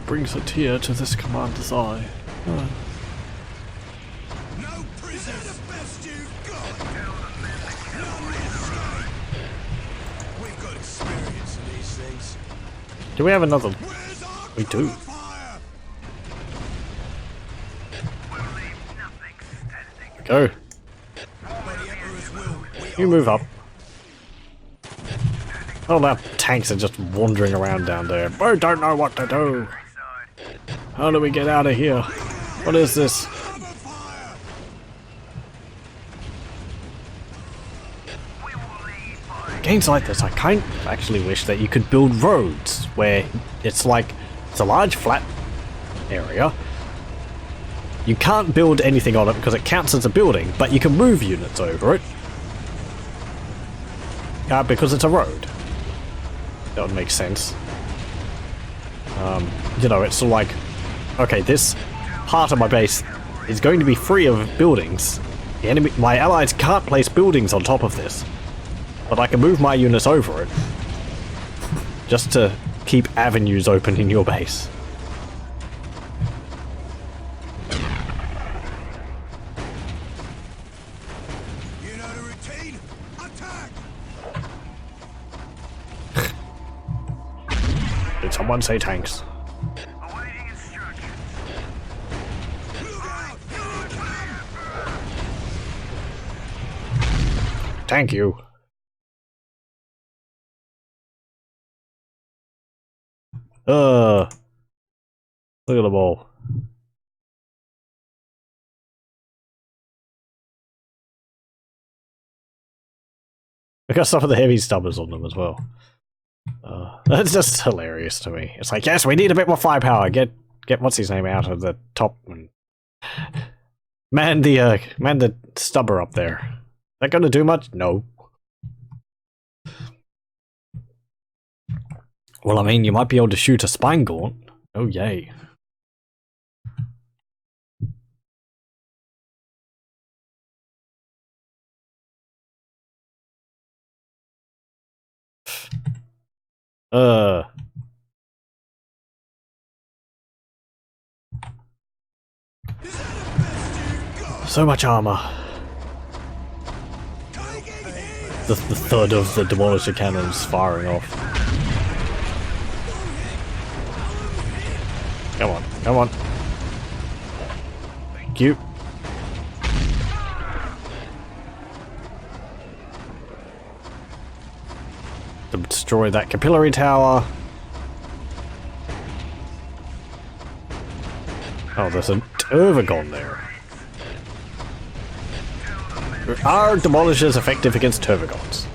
Brings a tear to this commander's eye. Oh. No prison the best you've got. No escape. We've got experience in these things. Do we have another? We do. Go. You move up. Oh, that tanks are just wandering around down there. I don't know what to do. How do we get out of here? What is this? Games like this, I kind of actually wish that you could build roads where it's like, it's a large flat area. You can't build anything on it because it counts as a building, but you can move units over it. Because it's a road. That would make sense. You know, it's sort of like, okay, this part of my base is going to be free of buildings. The enemy, my allies can't place buildings on top of this, but I can move my units over it just to keep avenues open in your base. You know the routine. Attack! Did someone say tanks? Awaiting instructions. Look out! Here they come! Thank you. Look at them all. I got some of the heavy stubbers on them as well. That's just hilarious to me. It's like, yes, we need a bit more firepower. Get what's his name out of the top and man the stubber up there. That gonna do much? No. Well, I mean, you might be able to shoot a spine gaunt. Oh yay. So much armor. The thud of the demolisher cannons firing off. Come on, come on. Thank you. to destroy that capillary tower. Oh, there's an Turvagon there. Are demolishers effective against Turvagons?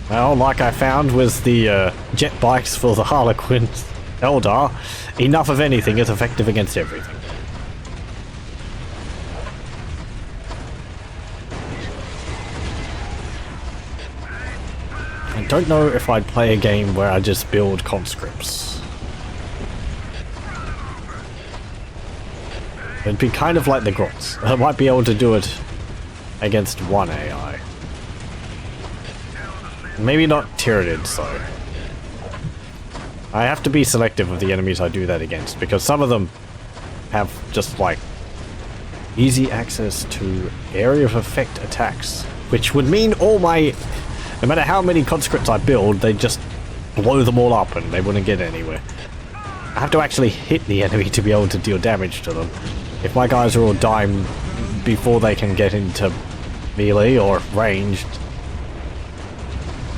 Well, like I found with the jet bikes for the Harlequin Eldar, enough of anything is effective against everything. I don't know if I'd play a game where I just build conscripts. It'd be kind of like the Grots. I might be able to do it against one AI. Maybe not Tyranids though. I have to be selective of the enemies I do that against, because some of them have just like easy access to area of effect attacks, which would mean all my, no matter how many conscripts I build, they just blow them all up and they wouldn't get anywhere. I have to actually hit the enemy to be able to deal damage to them. If my guys are all dying before they can get into melee or ranged,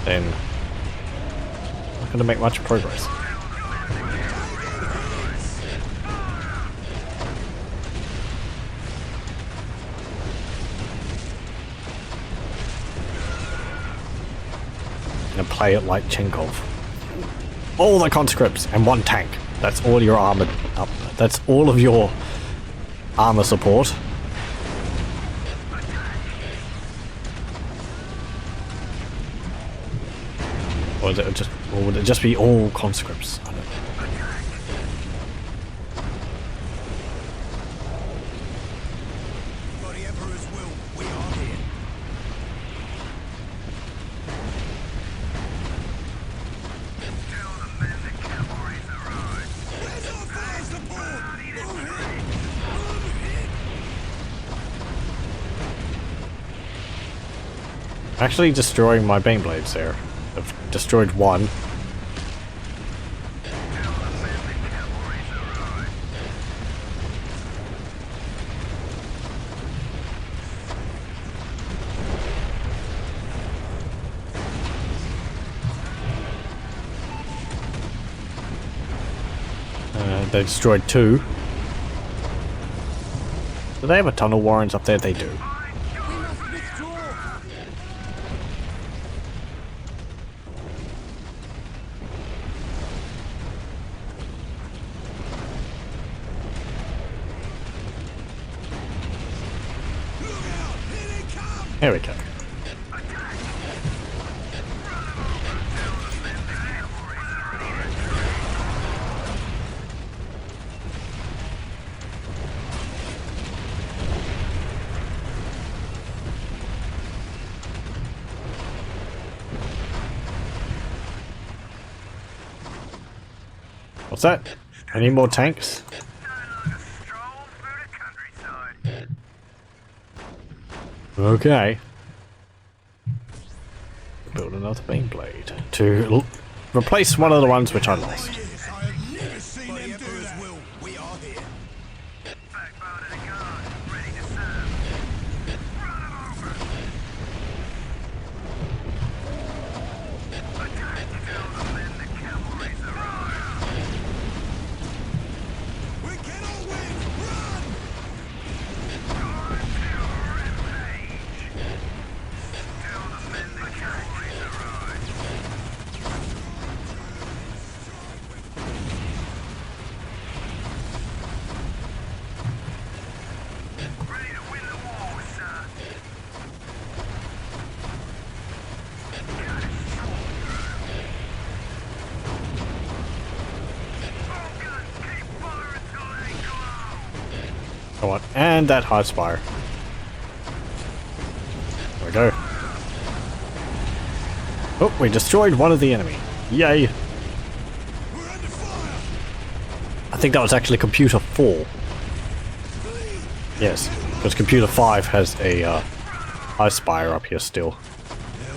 then I'm not going to make much progress. And play it like Chenkov. All the conscripts and one tank. That's all your armor. That's all of your armor support. Or would it just be all conscripts? I don't know. By the Emperor's will, we are here. Tell the men the cavalry's arrived. Where's our fire support? Actually destroying my Baneblades there. I've destroyed one. They destroyed two. Do they have a tunnel warrants up there? They do. There we go. What's that? Any more tanks? Okay. Build another Baneblade to replace one of the ones which I lost. I have never seen them do that. Will, we are here. Backbone of the guard, ready to serve. Run them over. Attack, tell the men the cavalry's arrived. We cannot win. Run! Tell the men the cavalry's arrived. Ready to win the war, sir. Come on, and that high spire. There we go. Oh, we destroyed one of the enemy. Yay! We're under fire. I think that was actually computer 4. Yes, because computer 5 has a high spire up here still. They'll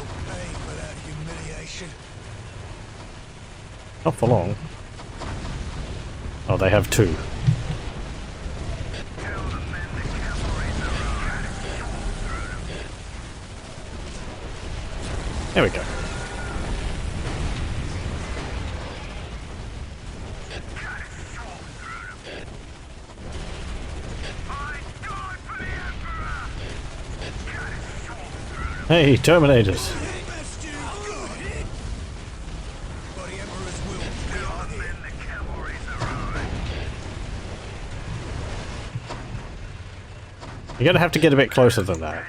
pay for that humiliation. Not for long. Oh, they have two. Tell the men the cavalry's arrived. There we go. Hey, Terminators! You're gonna have to get a bit closer than that.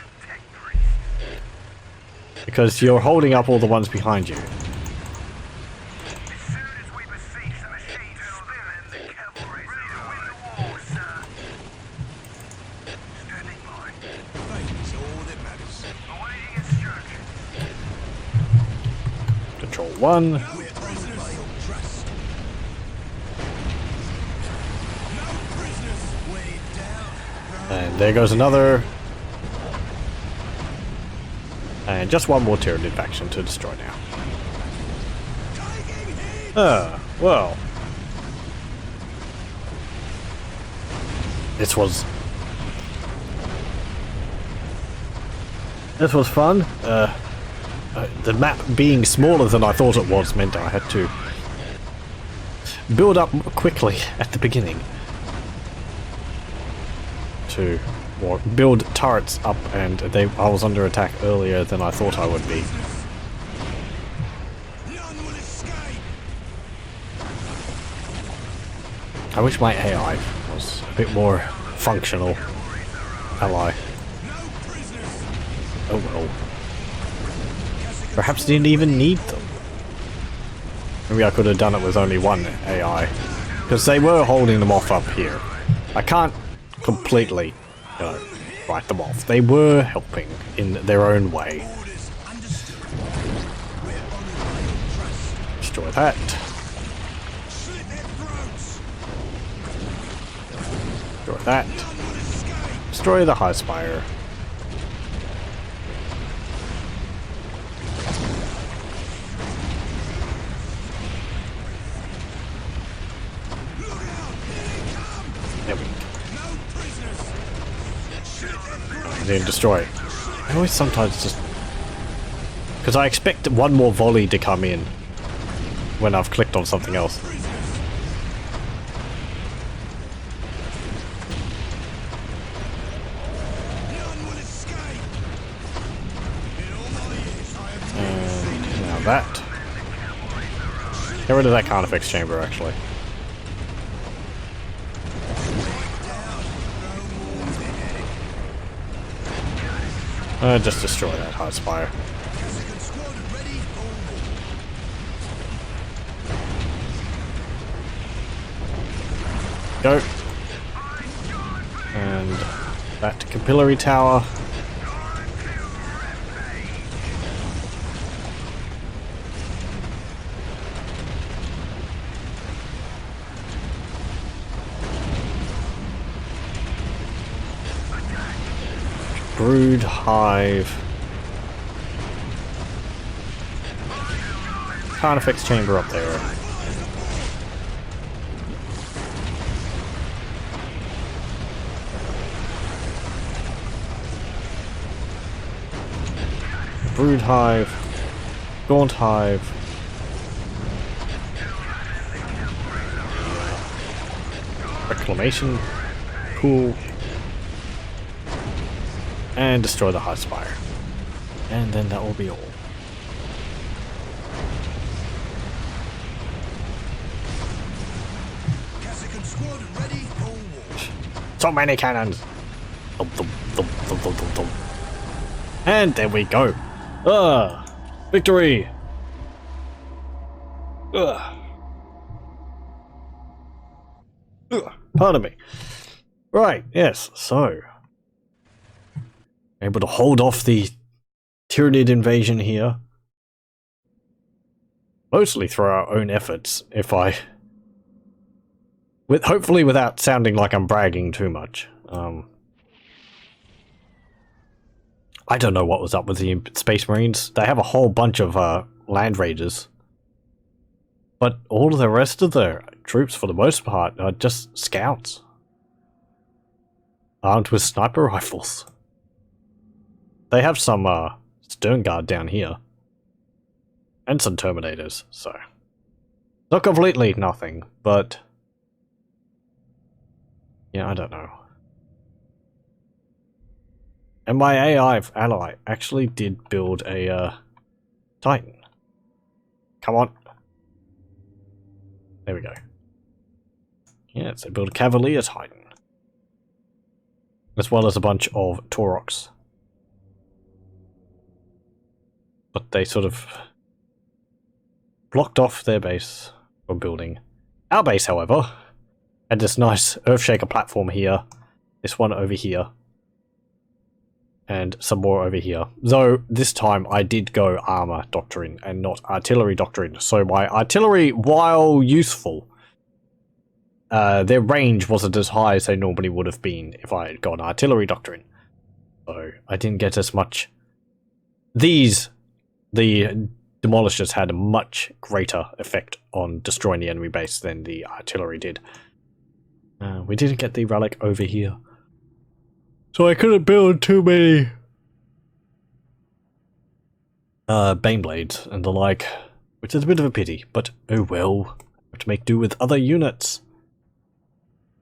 Because you're holding up all the ones behind you. Control 1. And there goes another. And just one more Tyranid faction to destroy now. Well. This was fun. The map being smaller than I thought it was meant I had to build up quickly at the beginning. To build turrets up, and I was under attack earlier than I thought I would be. I wish my AI was a bit more functional ally. Oh well. Perhaps didn't even need them. Maybe I could have done it with only one AI. Because they were holding them off up here. I can't completely, write them off. They were helping in their own way. Destroy that. Destroy that. Destroy the High Spire. There we go. And then destroy it. I always sometimes just... because I expect one more volley to come in when I've clicked on something else. And now that. Get rid of that Carnifex chamber, actually. Just destroy that High Spire. Go. And that capillary tower. Brood hive. Carnifex chamber up there. Brood hive. Gaunt hive. Reclamation pool. And destroy the High Spire. And then that will be all. So many cannons! Thump, thump, thump, thump, thump, thump, thump. And there we go. Victory! Pardon me. Right, yes, so... able to hold off the Tyranid invasion here. Mostly through our own efforts, if I... hopefully without sounding like I'm bragging too much. I don't know what was up with the Space Marines. They have a whole bunch of land raiders. But all of the rest of their troops, for the most part, are just scouts. Armed with sniper rifles. They have some Stern Guard down here. And some Terminators, so... Not completely nothing, but... Yeah, I don't know. And my AI ally actually did build a, Titan. Come on. There we go. Yeah, so build a Cavalier Titan. As well as a bunch of Taurox. But they sort of blocked off their base from building. Our base, however, had this nice Earthshaker platform here. This one over here. And some more over here. Though, this time I did go Armour Doctrine and not Artillery Doctrine. So my artillery, while useful, their range wasn't as high as they normally would have been if I had gone Artillery Doctrine. So I didn't get as much. The Demolishers had a much greater effect on destroying the enemy base than the artillery did. We didn't get the relic over here. So I couldn't build too many Baneblades and the like, which is a bit of a pity, but oh well. Have to make do with other units.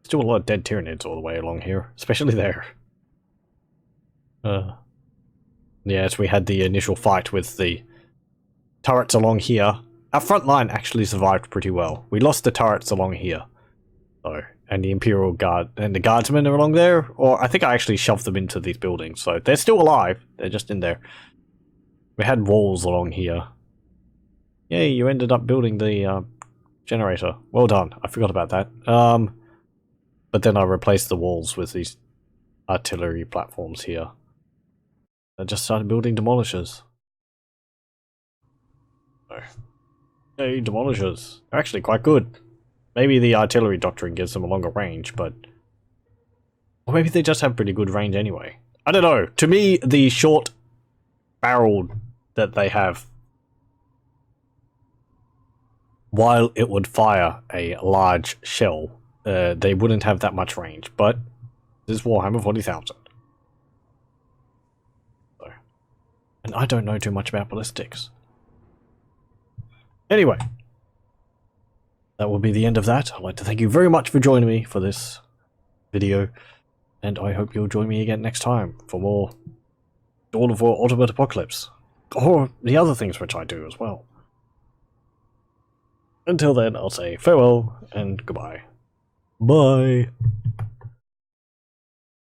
Still a lot of dead Tyranids all the way along here, especially there. Yes, we had the initial fight with the turrets along here. Our front line actually survived pretty well. We lost the turrets along here, though. And the Imperial Guard and the Guardsmen are along there, or I think I actually shoved them into these buildings, so they're still alive, they're just in there. We had walls along here. Yay, you ended up building the generator. Well done, I forgot about that. But then I replaced the walls with these artillery platforms here. I just started building demolishers. So, hey, demolishers. They're actually quite good. Maybe the artillery doctrine gives them a longer range, but... Or maybe they just have pretty good range anyway. I don't know. To me, the short barrel that they have, while it would fire a large shell, they wouldn't have that much range, but this is Warhammer 40,000. So, and I don't know too much about ballistics. Anyway. That will be the end of that. I'd like to thank you very much for joining me for this video, and I hope you'll join me again next time for more Dawn of War Ultimate Apocalypse, or the other things which I do as well. Until then, I'll say farewell and goodbye. Bye!